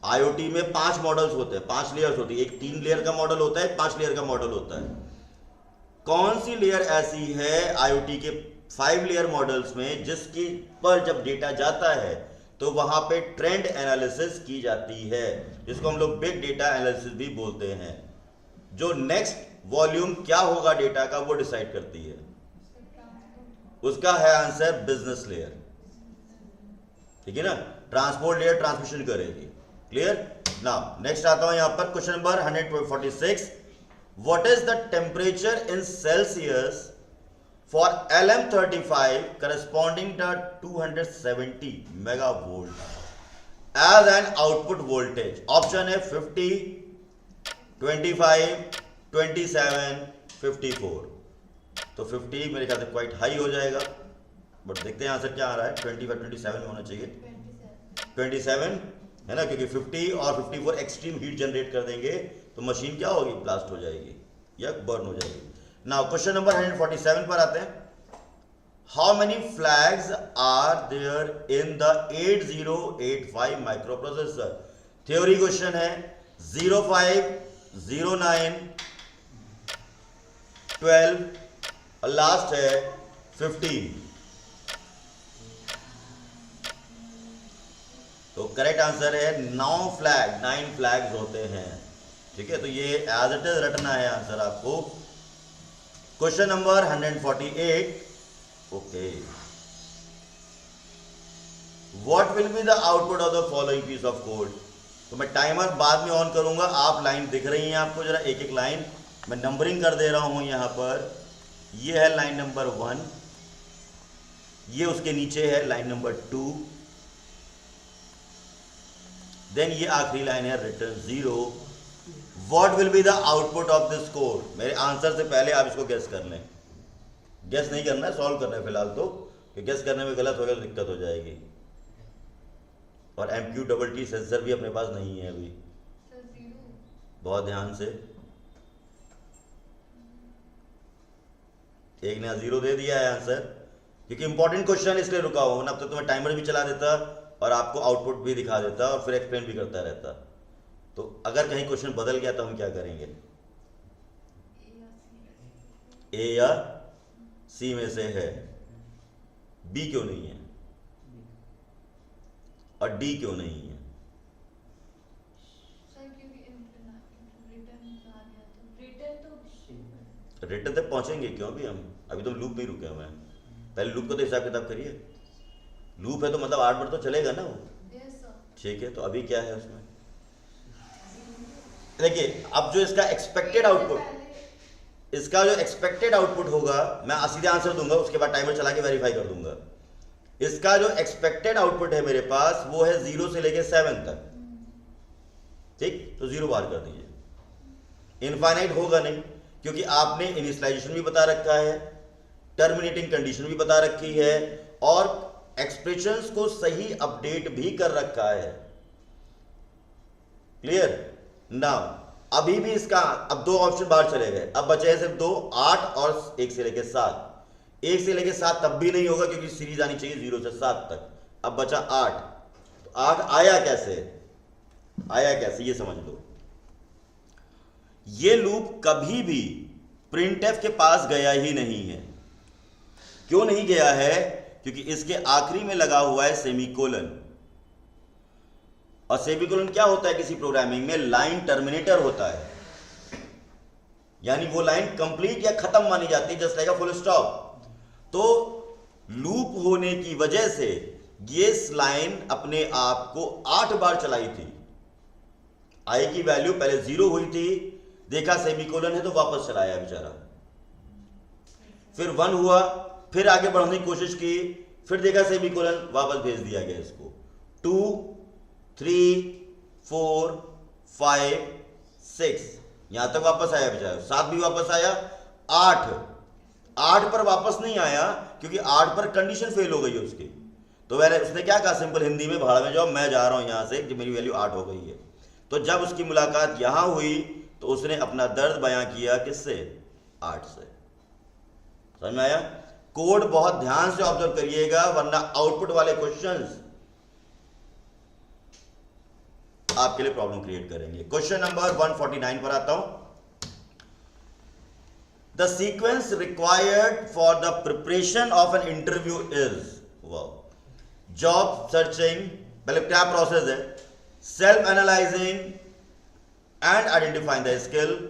आईओटी में 5 मॉडल्स होते हैं, 5 लेयर्स होती है। एक 3 लेयर का मॉडल होता है, 5 लेयर का मॉडल होता है। कौन सी लेयर ऐसी है आईओटी के 5 लेयर मॉडल्स में जिसकी पर जब डेटा जाता है तो वहां पे ट्रेंड एनालिसिस की जाती है, जिसको हम लोग बिग डेटा एनालिसिस भी बोलते हैं। जो नेक्स्ट वॉल्यूम क्या होगा डेटा का वो डिसाइड करती है। उसका है आंसर बिजनेस लेयर। ठीक है ना? ट्रांसपोर्ट लेयर ट्रांसमिशन करेगी। क्लियर? नाउ नेक्स्ट आता हूं यहां पर question number 146। What is the temperature in Celsius for LM35 corresponding to 270 megavolt as an output voltage? Option है 50, 25, 27, 54। तो 50 मेरे ख्याल से क्वाइट हाई हो जाएगा, बट देखते हैं आंसर क्या आ रहा है। 25, 27 में होना चाहिए। 27 है ना, क्योंकि 50 और 54 एक्सट्रीम हीट जनरेट कर देंगे तो मशीन क्या होगी? ब्लास्ट हो जाएगी या बर्न हो जाएगी। नाउ क्वेश्चन नंबर 147 पर आते हैं। How many flags are there in the 8085 microprocessor? Theory question है। 05, 09, 12 और लास्ट है 15। तो करेक्ट आंसर है 9 फ्लैग्स होते हैं। ठीक है, तो ये एज इट इज रटना है आंसर आपको। Question number 148। Okay, what will be the output of the following piece of code? तो मैं टाइमर बाद में ऑन करूंगा। आप लाइन दिख रही है आपको, जरा एक एक लाइन मैं नंबरिंग कर दे रहा हूं यहां पर। ये है लाइन नंबर 1, ये उसके नीचे है लाइन नंबर 2, देन ये आखिरी लाइन है return 0। What will be the output of this code? मेरे आंसर से पहले आप इसको गेस कर लें। गेस नहीं करना है, सॉल्व करना है फिलहाल तो, कि गेस करने में गलत हो गया तो दिक्कत हो जाएगी। और MQTT सेंसर भी अपने पास नहीं है अभी। बहुत ध्यान से, एक ने 0 दे दिया है आंसर, क्योंकि इंपॉर्टेंट क्वेश्चन इसलिए रुका हूं ना। अब तो तुम्हें टाइमर भी चला देता और आपको आउटपुट भी दिखा देता और फिर एक्सप्लेन भी करता रहता। तो अगर कहीं क्वेश्चन बदल गया तो हम क्या करेंगे? ए या सी में से है। बी क्यों नहीं है और डी क्यों नहीं है? रिटर्न तक पहुंचेंगे क्यों? अभी तो लूप में ही रुके हुए हैं। पहले लूप को तो हिसाब किताब करिए। लूप है तो मतलब 8 बार तो चलेगा ना वो। ठीक है, तो अभी क्या है उसमें? देखिए, अब जो इसका एक्सपेक्टेड आउटपुट होगा, मैं सीधे आंसर दूंगा, उसके बाद टाइमर चला के वेरीफाई कर दूंगा। इसका जो एक्सपेक्टेड आउटपुट है मेरे पास वो है 0 से लेके 7 तक। ठीक, तो 0 बार कर दीजिए। इनफाइनाइट होगा नहीं, क्योंकि आपने इनिशियलाइजेशन भी बता रखा है, टर्मिनेटिंग कंडीशन भी बता रखी है और एक्सप्रेशंस को सही अपडेट भी कर रखा है। क्लियर? नाउ अभी भी इसका अब 2 ऑप्शन बाहर चले गए, अब बचे हैं सिर्फ 2, 8 और 1 से लेके 7। 1 से लेके 7 तब भी नहीं होगा क्योंकि सीरीज आनी चाहिए 0 से 7 तक। अब बचा 8। तो 8 आया कैसे ये समझ लो। ये लूप कभी भी प्रिंटफ के पास गया ही नहीं है। क्यों नहीं गया है? क्योंकि इसके आखिरी में लगा हुआ है सेमीकोलन। और सेमीकोलन क्या होता है किसी प्रोग्रामिंग में? लाइन टर्मिनेटर होता है, यानी वो लाइन कंप्लीट या खत्म मानी जाती है, just like a full stop. तो लूप होने की वजह से ये लाइन अपने आप को 8 बार चलाई थी। आई की वैल्यू पहले 0 हुई थी, देखा सेमीकोलन है तो वापस चलाया बेचारा, फिर 1 हुआ, फिर आगे बढ़ने की कोशिश की, फिर देखा सेमीकोलन, वापस भेज दिया गया इसको। 2, 3, 4, 5, 6 यहां तक वापस आया बेचारा। 7 भी वापस आया। 8 पर वापस नहीं आया क्योंकि 8 पर कंडीशन फेल हो गई उसकी। तो मैंने उसने क्या कहा सिंपल हिंदी में, भाड़ में जाओ, मैं जा रहा हूं यहां से, कि मेरी वैल्यू 8 हो गई है। तो जब उसकी मुलाकात यहां हुई तो उसने अपना दर्द बयां किया किससे? आर्ट से। समझ में आया? कोड बहुत ध्यान से ऑब्जर्व करिएगा, वरना आउटपुट वाले क्वेश्चंस आपके लिए प्रॉब्लम क्रिएट करेंगे। क्वेश्चन नंबर 149 पर आता हूं। The sequence required for the preparation of an interview is, job searching, पहले क्या प्रोसेस है? Self analysing and identifying the skill,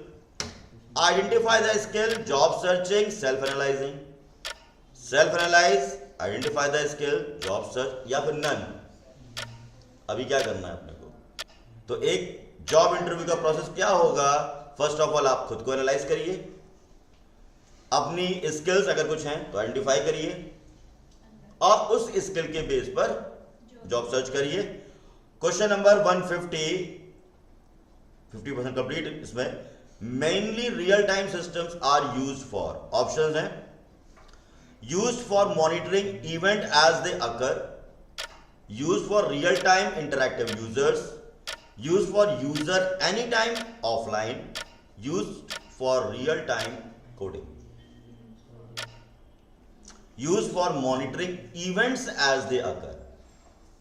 identify the skill, job searching, self analysing, self analyse, identify the skill, job search, या फिर none. अभी क्या करना है अपने को? तो एक जॉब इंटरव्यू का प्रोसेस क्या होगा? फर्स्ट ऑफ ऑल आप खुद को एनालाइज करिए, अपनी स्किल्स अगर कुछ हैं तो आइडेंटिफाई करिए, और उस स्किल के बेस पर जॉब सर्च करिए। Question number 50% complete. इसमें mainly real time systems are used for, options हैं, used for monitoring event as they occur, used for real time interactive users, used for user any time offline, used for real time coding, use for monitoring events as they occur.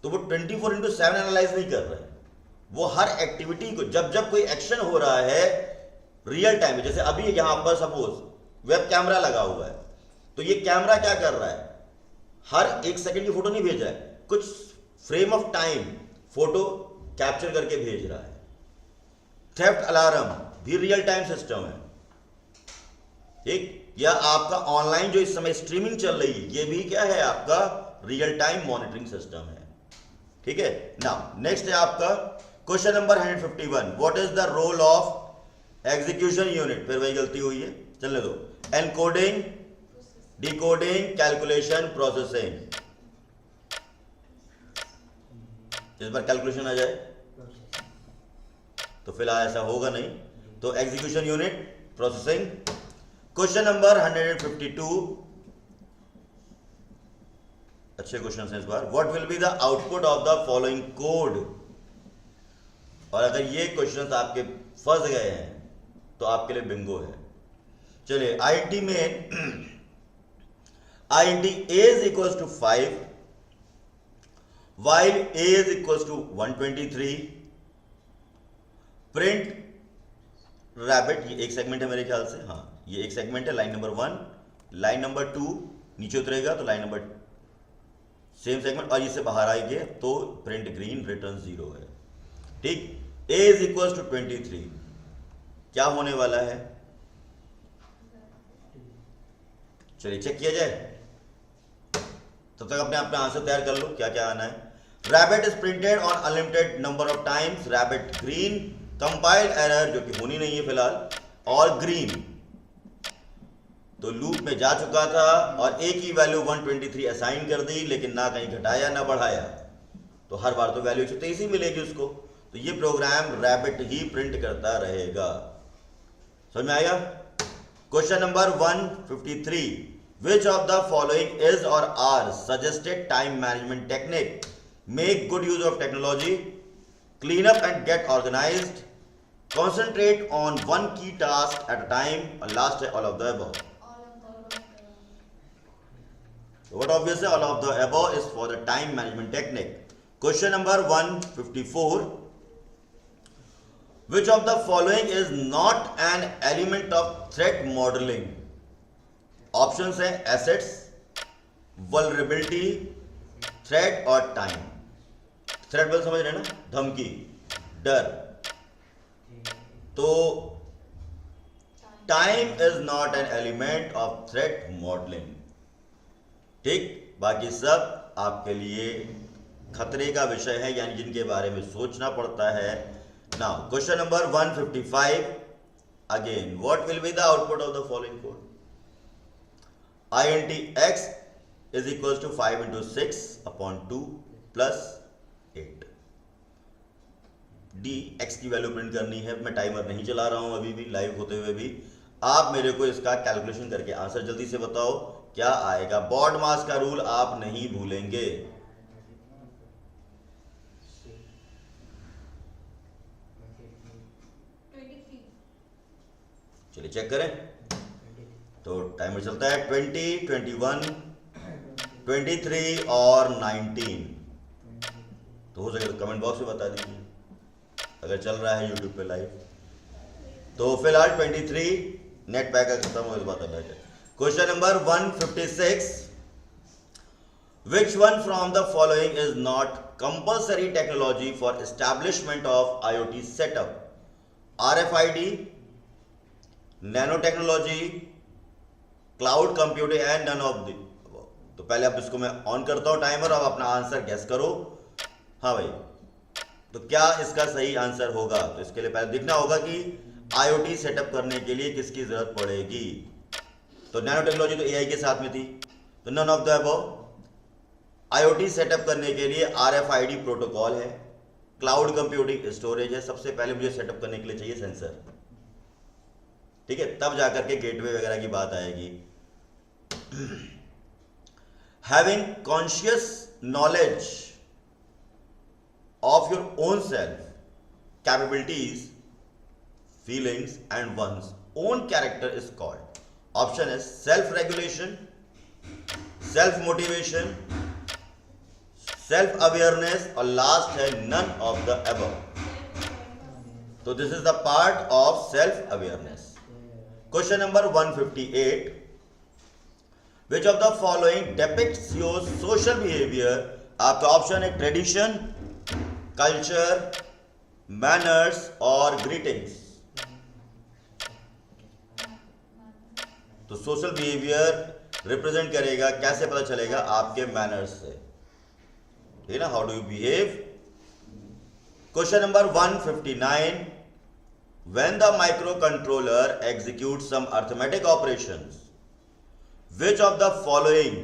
तो वो 24/7 analyse नहीं कर रहे हैं, वो हर activity को, जब जब कोई एक्शन हो रहा है रियल टाइम में, जैसे अभी यहां पर सपोज वेब कैमरा लगा हुआ है, तो ये कैमरा क्या कर रहा है? हर 1 सेकंड की फोटो नहीं भेजा है, कुछ frame of time photo capture करके भेज रहा है। थेफ्ट अलार्म भी रियल टाइम सिस्टम है, ठीक? या आपका ऑनलाइन जो इस समय स्ट्रीमिंग चल रही है, ये भी क्या है? आपका रियल टाइम मॉनिटरिंग सिस्टम है, ठीक है। नाउ नेक्स्ट है आपका question number 151, what is the role of execution unit? फिर वही गलती हुई है, चलने दो। Encoding, decoding, calculation, processing. इस बार कैलकुलेशन आ जाए तो फिलहाल ऐसा होगा नहीं, तो execution unit, processing. Question number 152, अच्छे क्वेश्चन हैं इस बार। What will be the output of the following code? और अगर ये क्वेश्चंस आपके फंस गए हैं तो आपके लिए बिंगो है। चलिए, आईएनटी में INT A is equal to 5 while a is equals to 123, print rabbit, ये एक सेगमेंट है मेरे ख्याल से, हाँ ये एक सेगमेंट है, लाइन नंबर 1, लाइन नंबर 2 नीचे उतरेगा तो लाइन नंबर सेम सेगमेंट, और इससे बाहर आएंगे तो प्रिंट ग्रीन, रिटर्न 0 है, ठीक। a इज इक्वल टू 23, क्या होने वाला है? चलिए चेक किया जाए, तब तक अपने अपना आंसर तैयार कर लो, क्या क्या आना है। Rabbit is printed on unlimited number of times, rabbit green, compile error जो कि होनी नहीं है फिलहाल, और ग्रीन तो लूप में जा चुका था और a की वैल्यू 123 असाइन कर दी, लेकिन ना कहीं घटाया ना बढ़ाया, तो हर बार तो वैल्यू 123 ही मिलेगी उसको, तो ये प्रोग्राम रैबिट ही प्रिंट करता रहेगा। समझ में आएगा? Question number 153, which of the following is or are suggested time management technique? Make good use of technology, clean up and get organized, concentrate on one key task at a time, and last है all of the above. What obviously all of the above is for the time management technique. Question number 154, which of the following is not an element of threat modeling? Options है assets, vulnerability, threat और time. Threat बोल समझ रहे हैं ना, धमकी, डर, तो time is not N element of threat modelling, ठीक। बाकी सब आपके लिए खतरे का विषय है, यानी जिनके बारे में सोचना पड़ता है। Now question number 155, again what will be the output of the following code? int x is equals to 5 into 6 upon 2 plus 8। d x की वैल्यू प्रिंट करनी है, मैं टाइमर नहीं चला रहा हूं अभी भी, लाइव होते हुए भी। आप मेरे को इसका कैलकुलेशन करके आंसर जल्दी से बताओ क्या आएगा। बॉड मास का रूल आप नहीं भूलेंगे। चलिए चेक करें। तो टाइमर चलता है 20, 21, 23 और 19। तो हो सके तो कमेंट बॉक्स में बता दीजिए अगर चल रहा है यूट्यूब पे लाइव। तो फिलहाल 23 नेट पैक का खत्म हो बात है। Question number 156, which one from the following is not compulsory technology for establishment of IoT setup? RFID, nanotechnology, cloud computing and none of the above. तो पहले अब इसको मैं ऑन करता हूं टाइमर, अब अपना आंसर गेस करो। हाँ भाई, तो क्या इसका सही आंसर होगा? तो इसके लिए पहले देखना होगा कि IoT सेटअप करने के लिए किसकी जरूरत पड़ेगी। तो नैनो टेक्नोलॉजी तो AI के साथ में थी, तो none of the above. IoT setup करने के लिए RFID प्रोटोकॉल है, क्लाउड कंप्यूटिंग स्टोरेज है। सबसे पहले मुझे सेटअप करने के लिए चाहिए सेंसर, ठीक है, तब जाकर के गेटवे वगैरह की बात आएगी। Having conscious knowledge of your own self, capabilities, feelings and one's own character is called. Option is self-regulation, self-motivation, self-awareness और last है none of the above. तो this is the part of self-awareness. Question number 158. Which of the following depicts your social behavior? आपका option है tradition, culture, manners और greetings. तो social behaviour represent करेगा, कैसे पता चलेगा? आपके मैनर्स से, ठीक है ना, how do you behave. Question number 159, when the micro controller execute some arithmetic operations, which of the following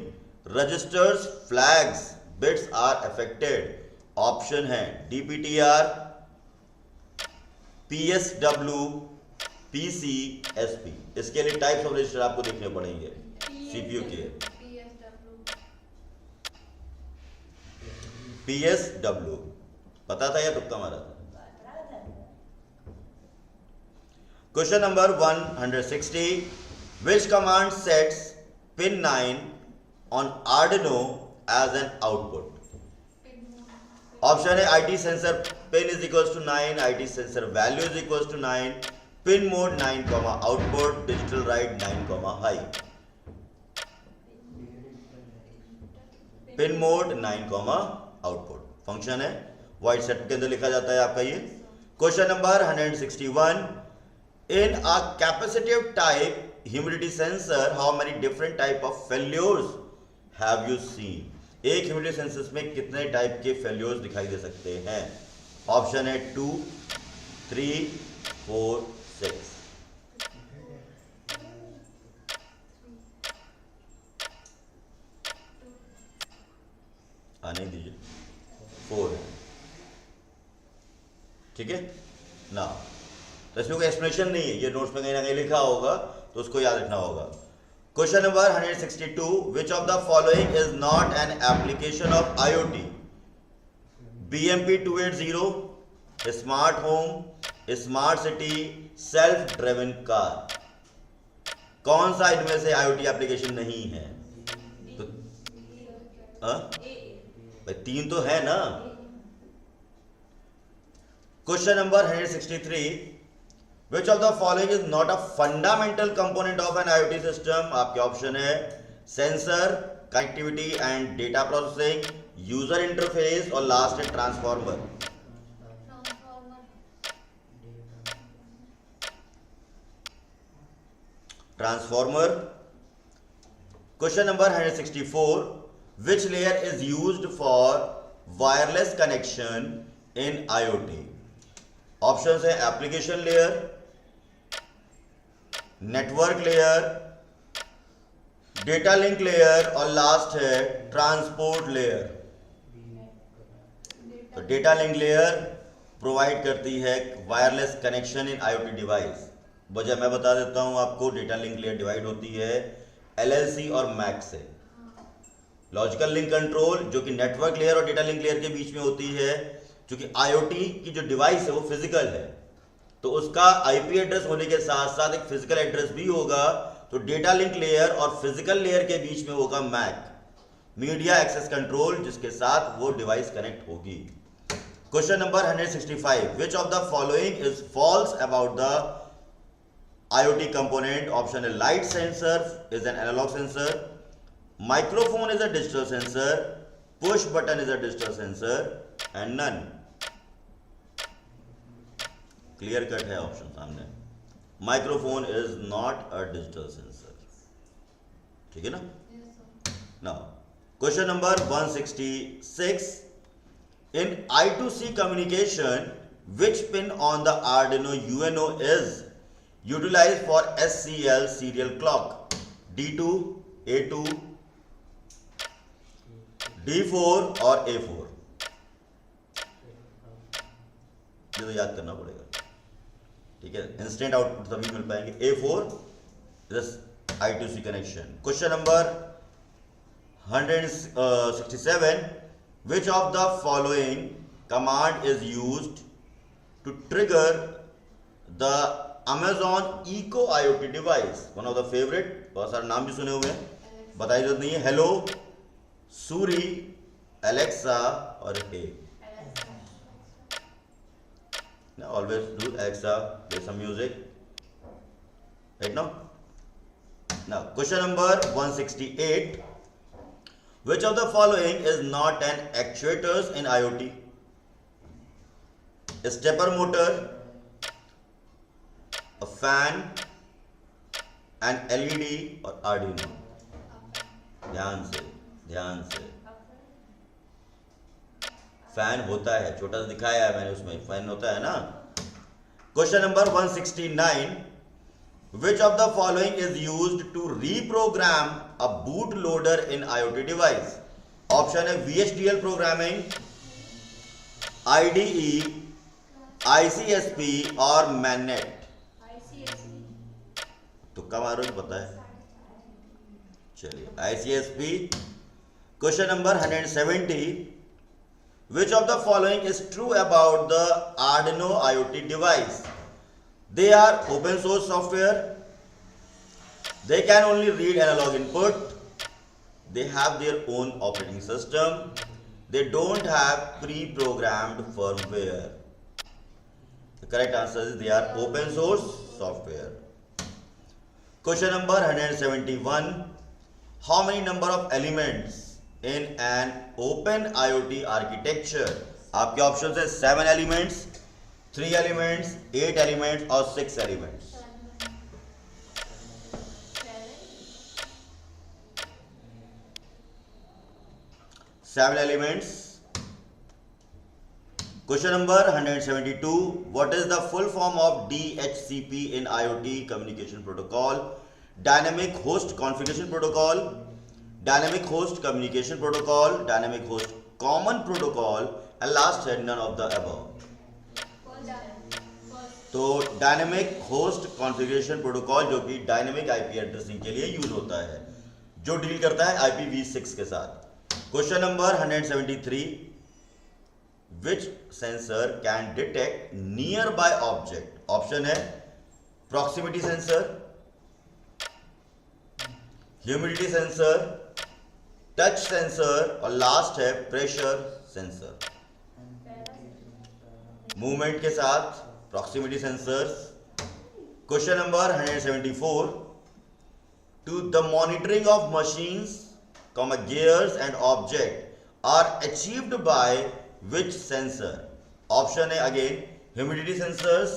registers, flags, bits are affected? Option है DPTR, PSW, PCSP। इसके लिए टाइप्स ऑफ रजिस्टर आपको देखने पड़ेंगे CPU के। PSW पता था या तुक्का मारा था? Question number 160, which command sets pin 9 on Arduino as an output? Option है IT sensor pin is equals to 9, IT sensor value is equals to 9, pin mode 9, output digital write 9, high. Pin mode 9, output function है, void set के अंदर लिखा जाता है आपका ये। Question number 161, in a capacitive type humidity sensor how many different type of failures have you seen? एक humidity sensor में कितने टाइप के फेल्योर्स दिखाई दे सकते हैं? ऑप्शन है 2, 3, 4, 6। आने दीजिए, 4 है, ठीक है ना। तो इसमें कोई एक्सप्लेनेशन नहीं है, ये नोट्स में कहीं ना कहीं लिखा होगा, तो उसको याद रखना होगा। Question number 162, which of the following is not an application of IoT? BMP 280, smart home, smart city, self driven car. कौन सा इनमें से IoT एप्लीकेशन नहीं है? तो भाई 3 तो है ना। Question number 163, which of the following is not a fundamental component of an IoT system? आपके ऑप्शन है sensor, connectivity and data processing, user interface और लास्ट है transformer. Transformer. Question number 164, which layer is used for wireless connection in IoT? Options है application layer, network layer, data link layer और last है transport layer. तो data link layer provide करती है wireless connection in IoT device. वजह मैं बता देता हूं आपको, डेटा लिंक लेयर डिवाइड होती है LLC और MAC से। लॉजिकल लिंक कंट्रोल जो कि नेटवर्क लेयर और डेटा लिंक लेयर के बीच में होती है, क्योंकि IoT की जो डिवाइस है वो फिजिकल है, तो उसका आईपी एड्रेस होने के साथ साथ एक फिजिकल एड्रेस भी होगा। तो डेटा लिंक लेयर और फिजिकल लेयर के बीच में होगा मैक, मीडिया एक्सेस कंट्रोल, जिसके साथ वो डिवाइस कनेक्ट होगी। Question number 165, which of the following is false about the IoT component? Option A, light sensor is an analog sensor, microphone is a digital sensor, push button is a digital sensor, and none. Clear cut है option सामने। Microphone is not a digital sensor, ठीक है ना। Now question number 166, in I2C communication which pin on the Arduino UNO is utilized for SCL serial clock? D2, A2, D4 और A4? ये तो याद करना पड़ेगा, ठीक है। इंस्टेंट आउटपुट तभी मिल पाएंगे। A4 this I2C connection. Question number 167, which of the following command is used to trigger the Amazon Echo IoT device? One of the favorite, बहुत सारे नाम भी सुने हुए हैं, बताई जरूरत नहीं है। हेलो, सूरी, एलेक्सा और हे। Always do Alexa play some music, right now. Now question number 168, which of the following is not an actuators in IoT? A stepper motor, a fan, an LED और Arduino? ध्यान से fan होता है, छोटा सा दिखाया है मैंने, उसमें फैन होता है ना। Question number 169, which of the following is used to reprogram a bootloader in IoT device? Option A, VHDL programming, IDE, ICSP और MANET? तुक्का मारो, पता है, चलिए ICSP। Question number 170, which of the following is true about the Arduino IoT device? They are open source software, they can only read analog input, they have their own operating system, they don't have pre-programmed firmware. The correct answer is they are open source software. Question number 171, how many number of elements in an open IoT architecture? आपके option है 7 elements, 3 elements, 8 elements और 6 elements. 7 elements. Question number 172, what is the full form of DHCP in IoT communication protocol? Dynamic Host Configuration Protocol, Dynamic Host Communication Protocol, Dynamic Host Common Protocol, and last है none of the above. तो Dynamic Host Configuration Protocol जो कि Dynamic IP Addressing के लिए use होता है, जो deal करता है IPv6 के साथ। Question number 173, which sensor can detect nearby object? Option है proximity sensor, humidity sensor, touch sensor और लास्ट है प्रेशर सेंसर। मूवमेंट के साथ proximity sensors. Question number 174, to the monitoring of machines, gears and object are achieved by which sensor? Option है again humidity sensors,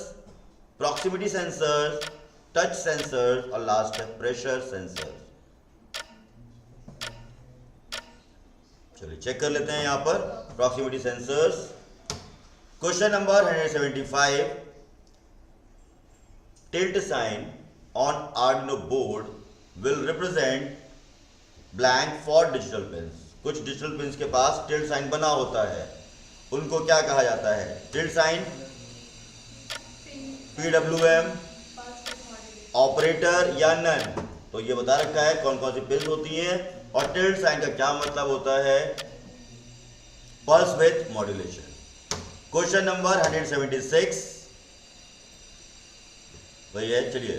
proximity sensors, touch sensors और last है pressure sensors. चलिए check कर लेते हैं यहां पर proximity sensors. Question number 175, tilt sign on Arduino board will represent blank for digital pins. कुछ डिजिटल पिंस के पास टिल्ट साइन बना होता है, उनको क्या कहा जाता है? टिल्ट साइन, PWM, ऑपरेटर या नन। तो ये बता रखा है कौन कौन सी पिंस होती हैं, और टिल्ट साइन का क्या मतलब होता है? Pulse with modulation. Question number 176, वही है, चलिए।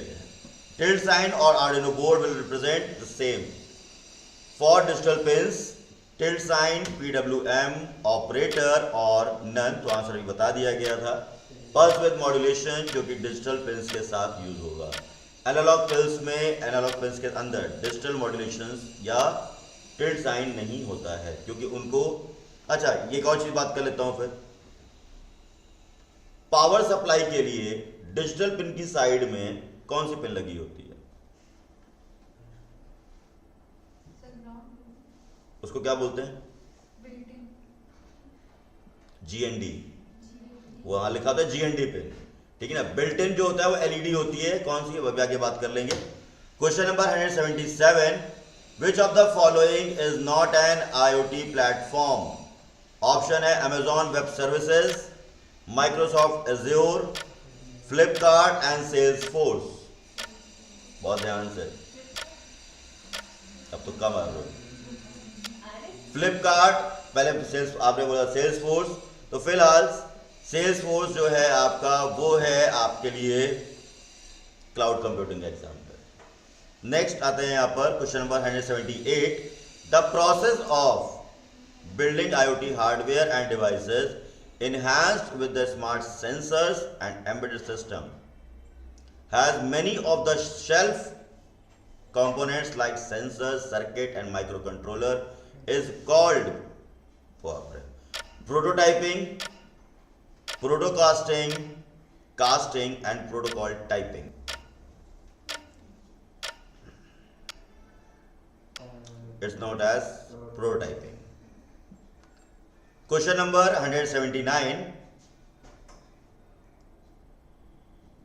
टिल्ट साइन और Arduino board will represent the same for digital pins. Tilt sign PWM operator और नन, तो आंसर भी बता दिया गया था। पल्स विद मॉड्यूलेशन जो कि डिजिटल पिंस के साथ यूज होगा। एनालॉग पिल्स में, एनालॉग पिंस के अंदर डिजिटल मॉड्यूलेशन या टिल्ट साइन नहीं होता है क्योंकि उनको, अच्छा ये एक और चीज बात कर लेता हूं फिर। पावर सप्लाई के लिए डिजिटल पिन की साइड में कौन सी पिन लगी होती है? उसको क्या बोलते हैं? GND। वहां लिखा था GND पिन, ठीक है ना। बिल्ट इन जो होता है वो LED होती है। कौन सी है वो आगे बात कर लेंगे। Question number 177, which of the following is not N IoT platform? Option है Amazon web services, Microsoft azure, Flipkart and Salesforce. बहुत ध्यान से, अब तो कम आ रहा। फ्लिपकार्ट, पहले सेल्स आपने बोला सेल्सफोर्स, तो फिलहाल सेल्सफोर्स जो है आपका वो है आपके लिए क्लाउड कंप्यूटिंग एग्जाम्पल। नेक्स्ट आते हैं यहां पर question number 178, the process of building IoT hardware and devices enhanced with the smart sensors and embedded system has many of the shelf components like sensors, circuit and microcontroller is called prototyping, protocasting, casting and protocol typing. It's known as prototyping. Question number 179,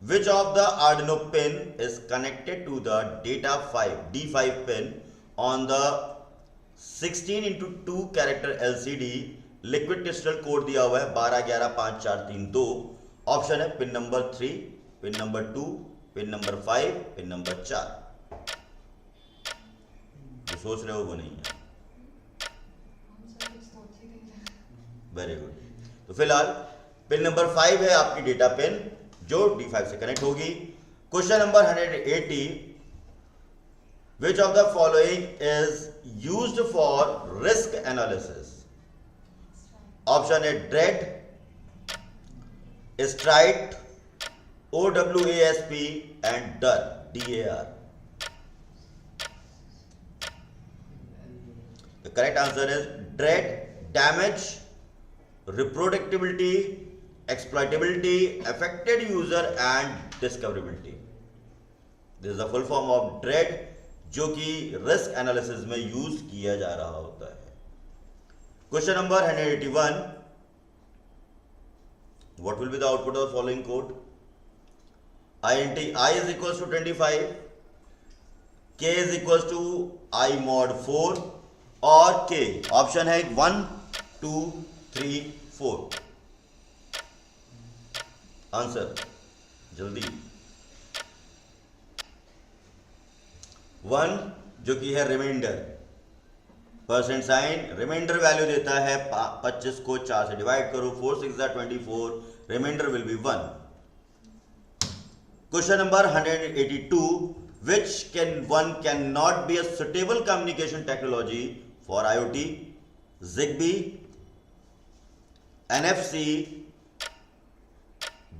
which of the Arduino pin is connected to the data 5 D5 pin on the 16x2 character LCD? Liquid crystal code दिया हुआ है 12 11 5 4 3 2। Option है pin number 3, pin number 2, pin number 5, pin number 4। जो सोच रहे हो वो नहीं है। Very good. तो फिलहाल पिन नंबर 5 है आपकी डेटा पिन जो D5 से कनेक्ट होगी। Question number 180, which of the following is used for risk analysis? Option है ड्रेड, स्ट्राइट, OWASP एंड डर, DAR। The correct answer is dread, damage, reproducibility, exploitability, affected user and discoverability. This is the full form of DREAD जो कि risk analysis में use किया जा रहा होता है। Question number 181, what will be the output of the following code? int I is equals to 25, k is equals to I mod 4 और k option है 1 2 3 4। आंसर जल्दी। 1 जो कि है reminder, percent sign, reminder value देता है 25 को 4 से डिवाइड करो, 4 6 24, reminder will be 1। Question number 182, which can not be a suitable communication technology for IoT? ZigBee, NFC,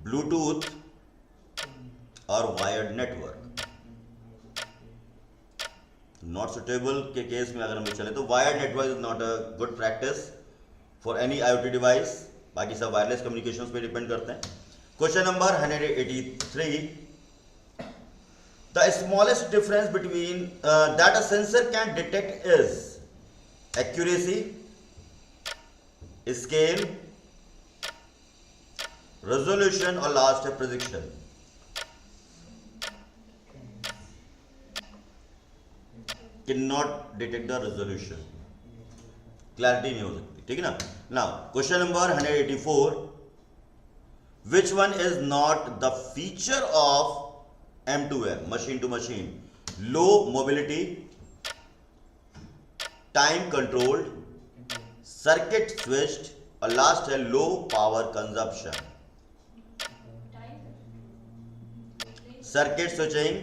bluetooth और वायर्ड नेटवर्क। नॉट सुटेबल के केस में अगर हम चले तो wired network is not a good practice for any IoT device. बाकी सब wireless communications पे डिपेंड करते हैं। Question number 183, the smallest difference between that a sensor can detect is accuracy, scale, resolution और लास्ट है prediction. Can not detect the resolution, clarity नहीं हो सकती, ठीक है ना। Now question number 184, which one is not the feature of M2M, machine to machine? Low mobility, time controlled, circuit switched और last है low power consumption. Circuit switching,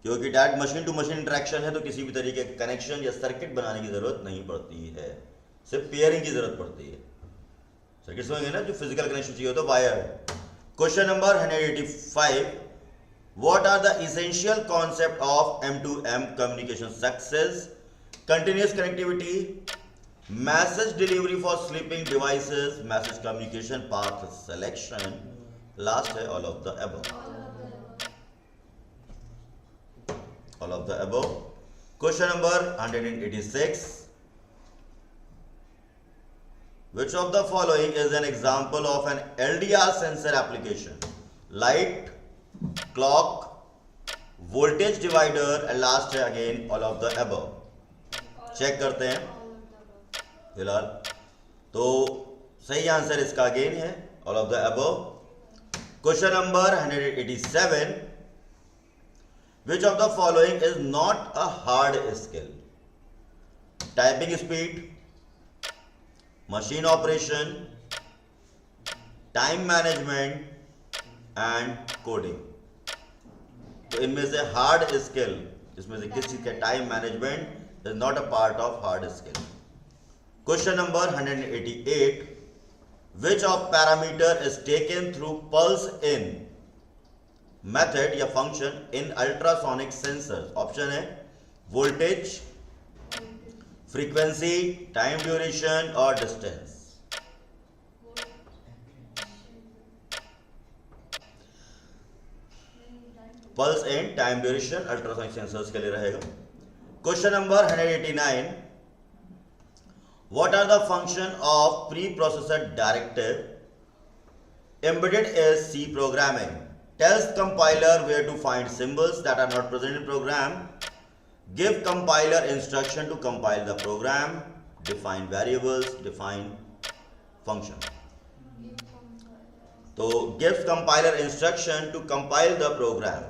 क्योंकि direct machine to machine interaction है तो किसी भी तरीके का connection या सर्किट बनाने की जरूरत नहीं पड़ती है, सिर्फ पेयरिंग की जरूरत पड़ती है। सर्किट समझेंगे ना, जो फिजिकल कनेक्शन चाहिए तो वायर है। Question number 185, what are the essential concept of M2M communication success? Continuous connectivity, message delivery for sleeping devices, message communication path selection, last है all of the above. All of the above. Question number 186. Which of the following is an example of an LDR sensor application? Light, clock, voltage divider, and last है again all of the above. Check करते हैं फिलहाल। तो सही answer इसका again है all of the above. Question number 187. Which of the following is not a hard skill? Typing speed, machine operation, time management and coding. तो इनमें से हार्ड स्किल, इसमें से किस चीज का time management is not a part of hard skill. Question number 188, which of parameter is taken through pulse in method या function in ultrasonic sensor? Option है वोल्टेज, फ्रीक्वेंसी, टाइम ड्यूरेशन और distance. Pulse and time duration ultrasonic sensors के लिए रहेगा। Question number 189, what are the function of pre processor directive embedded is C programming? Tells compiler where to find symbols that are not present in program. Give compiler instruction to compile the program. Define variables. Define function. तो gives compiler instruction to compile the program.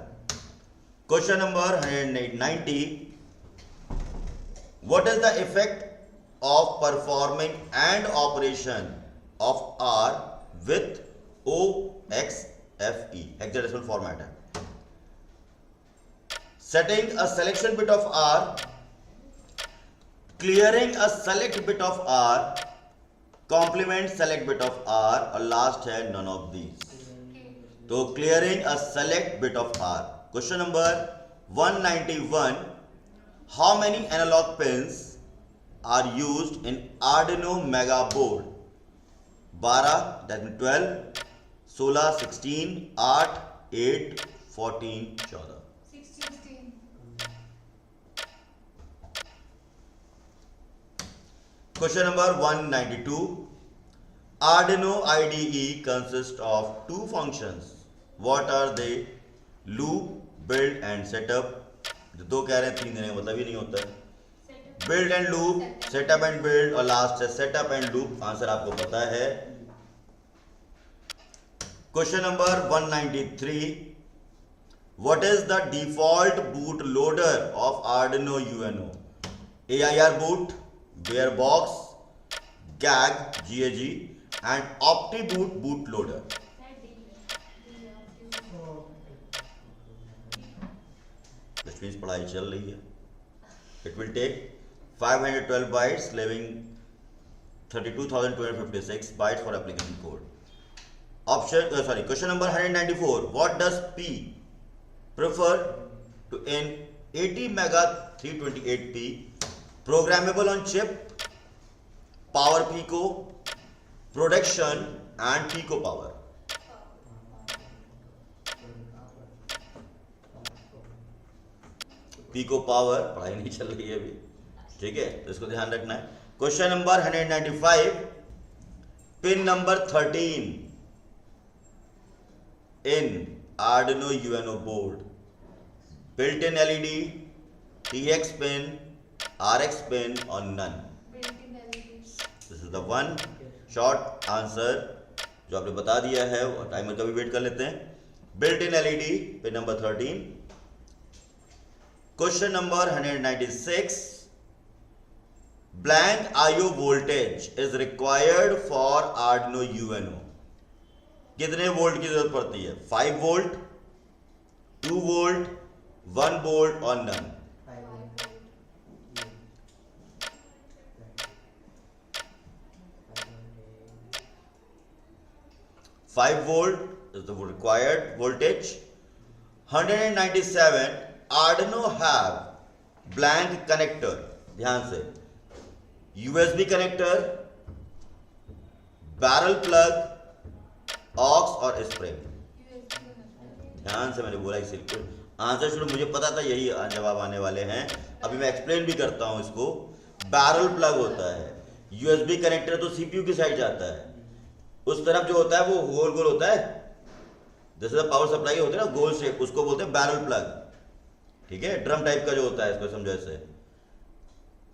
Question number 190. What is the effect of performing AND operation of R with OXFE? Hexadecimal format है। Setting a selection bit of R, clearing a select bit of R, complement select bit of R और last है none of these। तो clearing a select bit of R। Question number 191, how many analog pins are used in Arduino Mega board? 12, that means 12, 16, 16, 8, 8, 14, 14। 16। Question number 192. Arduino IDE consists of two functions. What are they? Loop, build and setup. जो दो कह रहे हैं तीन देने मतलब ही नहीं होता है। Build and loop, setup and build और last है setup and loop। आंसर आपको पता है। Question number 193. What is the default boot loader of Arduino UNO? AIR boot, Bearbox, GAG and OptiBoot boot loader. Which means पढ़ाई चल रही है। It will take 512 bytes, leaving 32,256 bytes for application code. Question number 194. What does P prefer to in 80 mega 328p programmable on chip, power pico, production and pico power? Pico power पढ़ाई नहीं चल रही है अभी, ठीक है, तो इसको ध्यान रखना है। Question number 195, pin number 13 in Arduino UNO board, built in LED, TX pin, RX pin or none? This is the one short answer जो आपने बता दिया है, और टाइमर का भी वेट कर लेते हैं। built in LED pin number 13। Question number 196. Blank IO voltage is required for Arduino UNO. कितने वोल्ट की जरूरत पड़ती है? 5 volt, 1 volt or none? 5 volt is the required voltage. 197 Arduino have blank connector. ध्यान से, USB connector, barrel plug, aux और spring. ध्यान से मैंने बोला इसीलिए आंसर शुरू मुझे पता था यही जवाब आने वाले हैं. अभी मैं एक्सप्लेन भी करता हूं इसको. बैरल प्लग होता है, यूएसबी कनेक्टर तो सीपीयू की साइड जाता है. उस तरफ जो होता है वो गोल गोल होता है, जैसे पावर सप्लाई होती है ना गोल शेप, उसको बोलते हैं बैरल प्लग. ठीक है, ड्रम टाइप का जो होता है, इसको समझो ऐसे.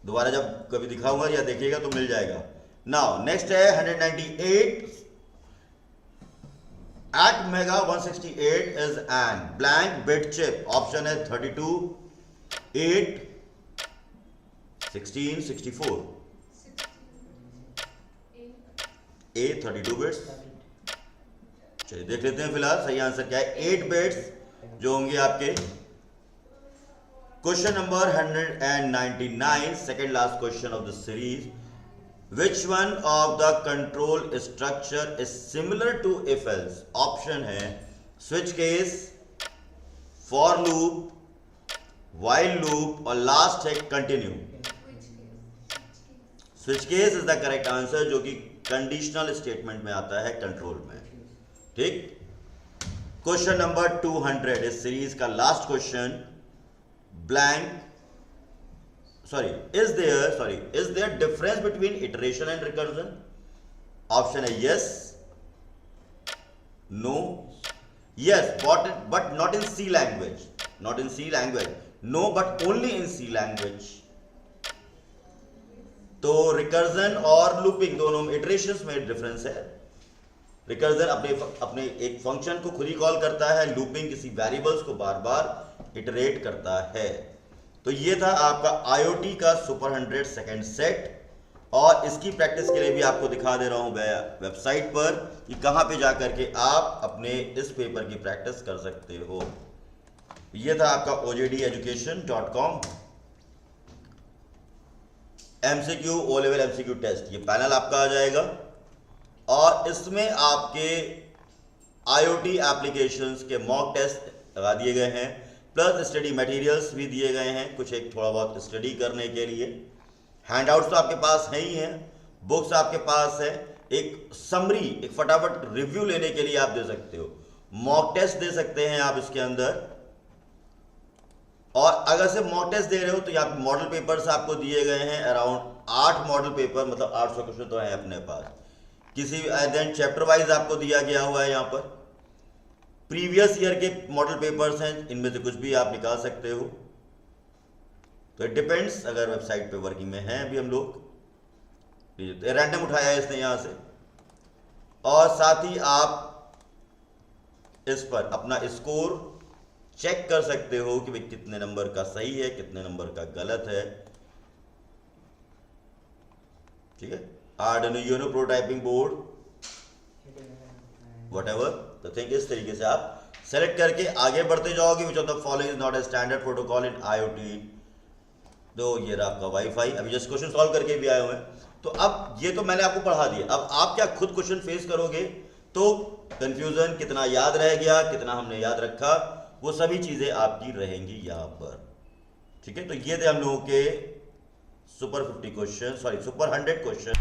दोबारा जब कभी दिखाऊंगा या देखिएगा तो मिल जाएगा. नाउ नेक्स्ट है 198 at Mega 168 is an blank bit chip. Option है 32, 8, 16, 64. A 32 bits. चलिए देख लेते हैं फिलहाल सही आंसर क्या है. 8 बिट्स जो होंगे आपके. Question number 199, second last question of the series. Which one of the control structure is similar to if else? Option है switch case, for loop, while loop और लास्ट है continue. switch case is the correct answer, जो कि conditional statement में आता है control में. ठीक. क्वेश्चन नंबर 200 इस सीरीज का last question. Blank is there difference between iteration and recursion? Option है yes, no, yes but not in C language, no but only in C language. तो recursion और लूपिंग दोनों में iterations में difference है. Recursion अपने एक फंक्शन को खुद ही कॉल करता है, लूपिंग किसी वेरिएबल्स को बार बार इटरेट करता है. तो ये था आपका IoT का सुपर 100 सेकेंड सेट. और इसकी प्रैक्टिस के लिए भी आपको दिखा दे रहा हूं वेबसाइट पर कि कहां पे जाकर के आप अपने इस पेपर की प्रैक्टिस कर सकते हो. ये था आपका OJDeducation.com MCQ O level MCQ test. ये पैनल आपका आ जाएगा और इसमें आपके IoT एप्लीकेशंस के मॉक टेस्ट लगा दिए गए हैं, प्लस स्टडी मटेरियल्स भी दिए गए हैं, कुछ एक थोड़ा बहुत स्टडी करने के लिए. हैंडआउट्स तो आपके पास है ही हैं, बुक्स आपके पास है, एक समरी, एक फटाफट रिव्यू लेने के लिए आप दे सकते हो, मॉक टेस्ट दे सकते हैं आप इसके अंदर. और अगर से मॉक टेस्ट दे रहे हो तो यहाँ पे मॉडल पेपर्स आपको दिए गए हैं, अराउंड 8 मॉडल पेपर, मतलब 800 क्वेश्चन तो है अपने पास. किसी देन चैप्टर वाइज आपको दिया गया हुआ है. यहाँ पर प्रीवियस ईयर के मॉडल पेपर्स हैं, इनमें से कुछ भी आप निकाल सकते हो. तो इट डिपेंड्स, अगर वेबसाइट पे वर्किंग में हैं अभी हम लोग. रैंडम उठाया है इसने यहाँ से. और साथ ही आप इस पर अपना स्कोर चेक कर सकते हो कि भाई कितने नंबर का सही है, कितने नंबर का गलत है. ठीक है. Arduino Uno prototyping board whatever the thing, इस तरीके से आप सेलेक्ट करके आगे बढ़ते जाओगे. विच of the following is not a standard protocol in IoT. तो ये रहा आपका वाईफाई. अभी जस्ट क्वेश्चन सॉल्व करके भी आए हुए हैं. तो अब ये तो मैंने आपको पढ़ा दिया. अब आप क्या खुद क्वेश्चन फेस करोगे तो कंफ्यूजन, कितना याद रह गया, कितना हमने याद रखा, वो सभी चीजें आपकी रहेंगी यहाँ पर. ठीक है. तो ये थे हम लोगों के सुपर 100 क्वेश्चन.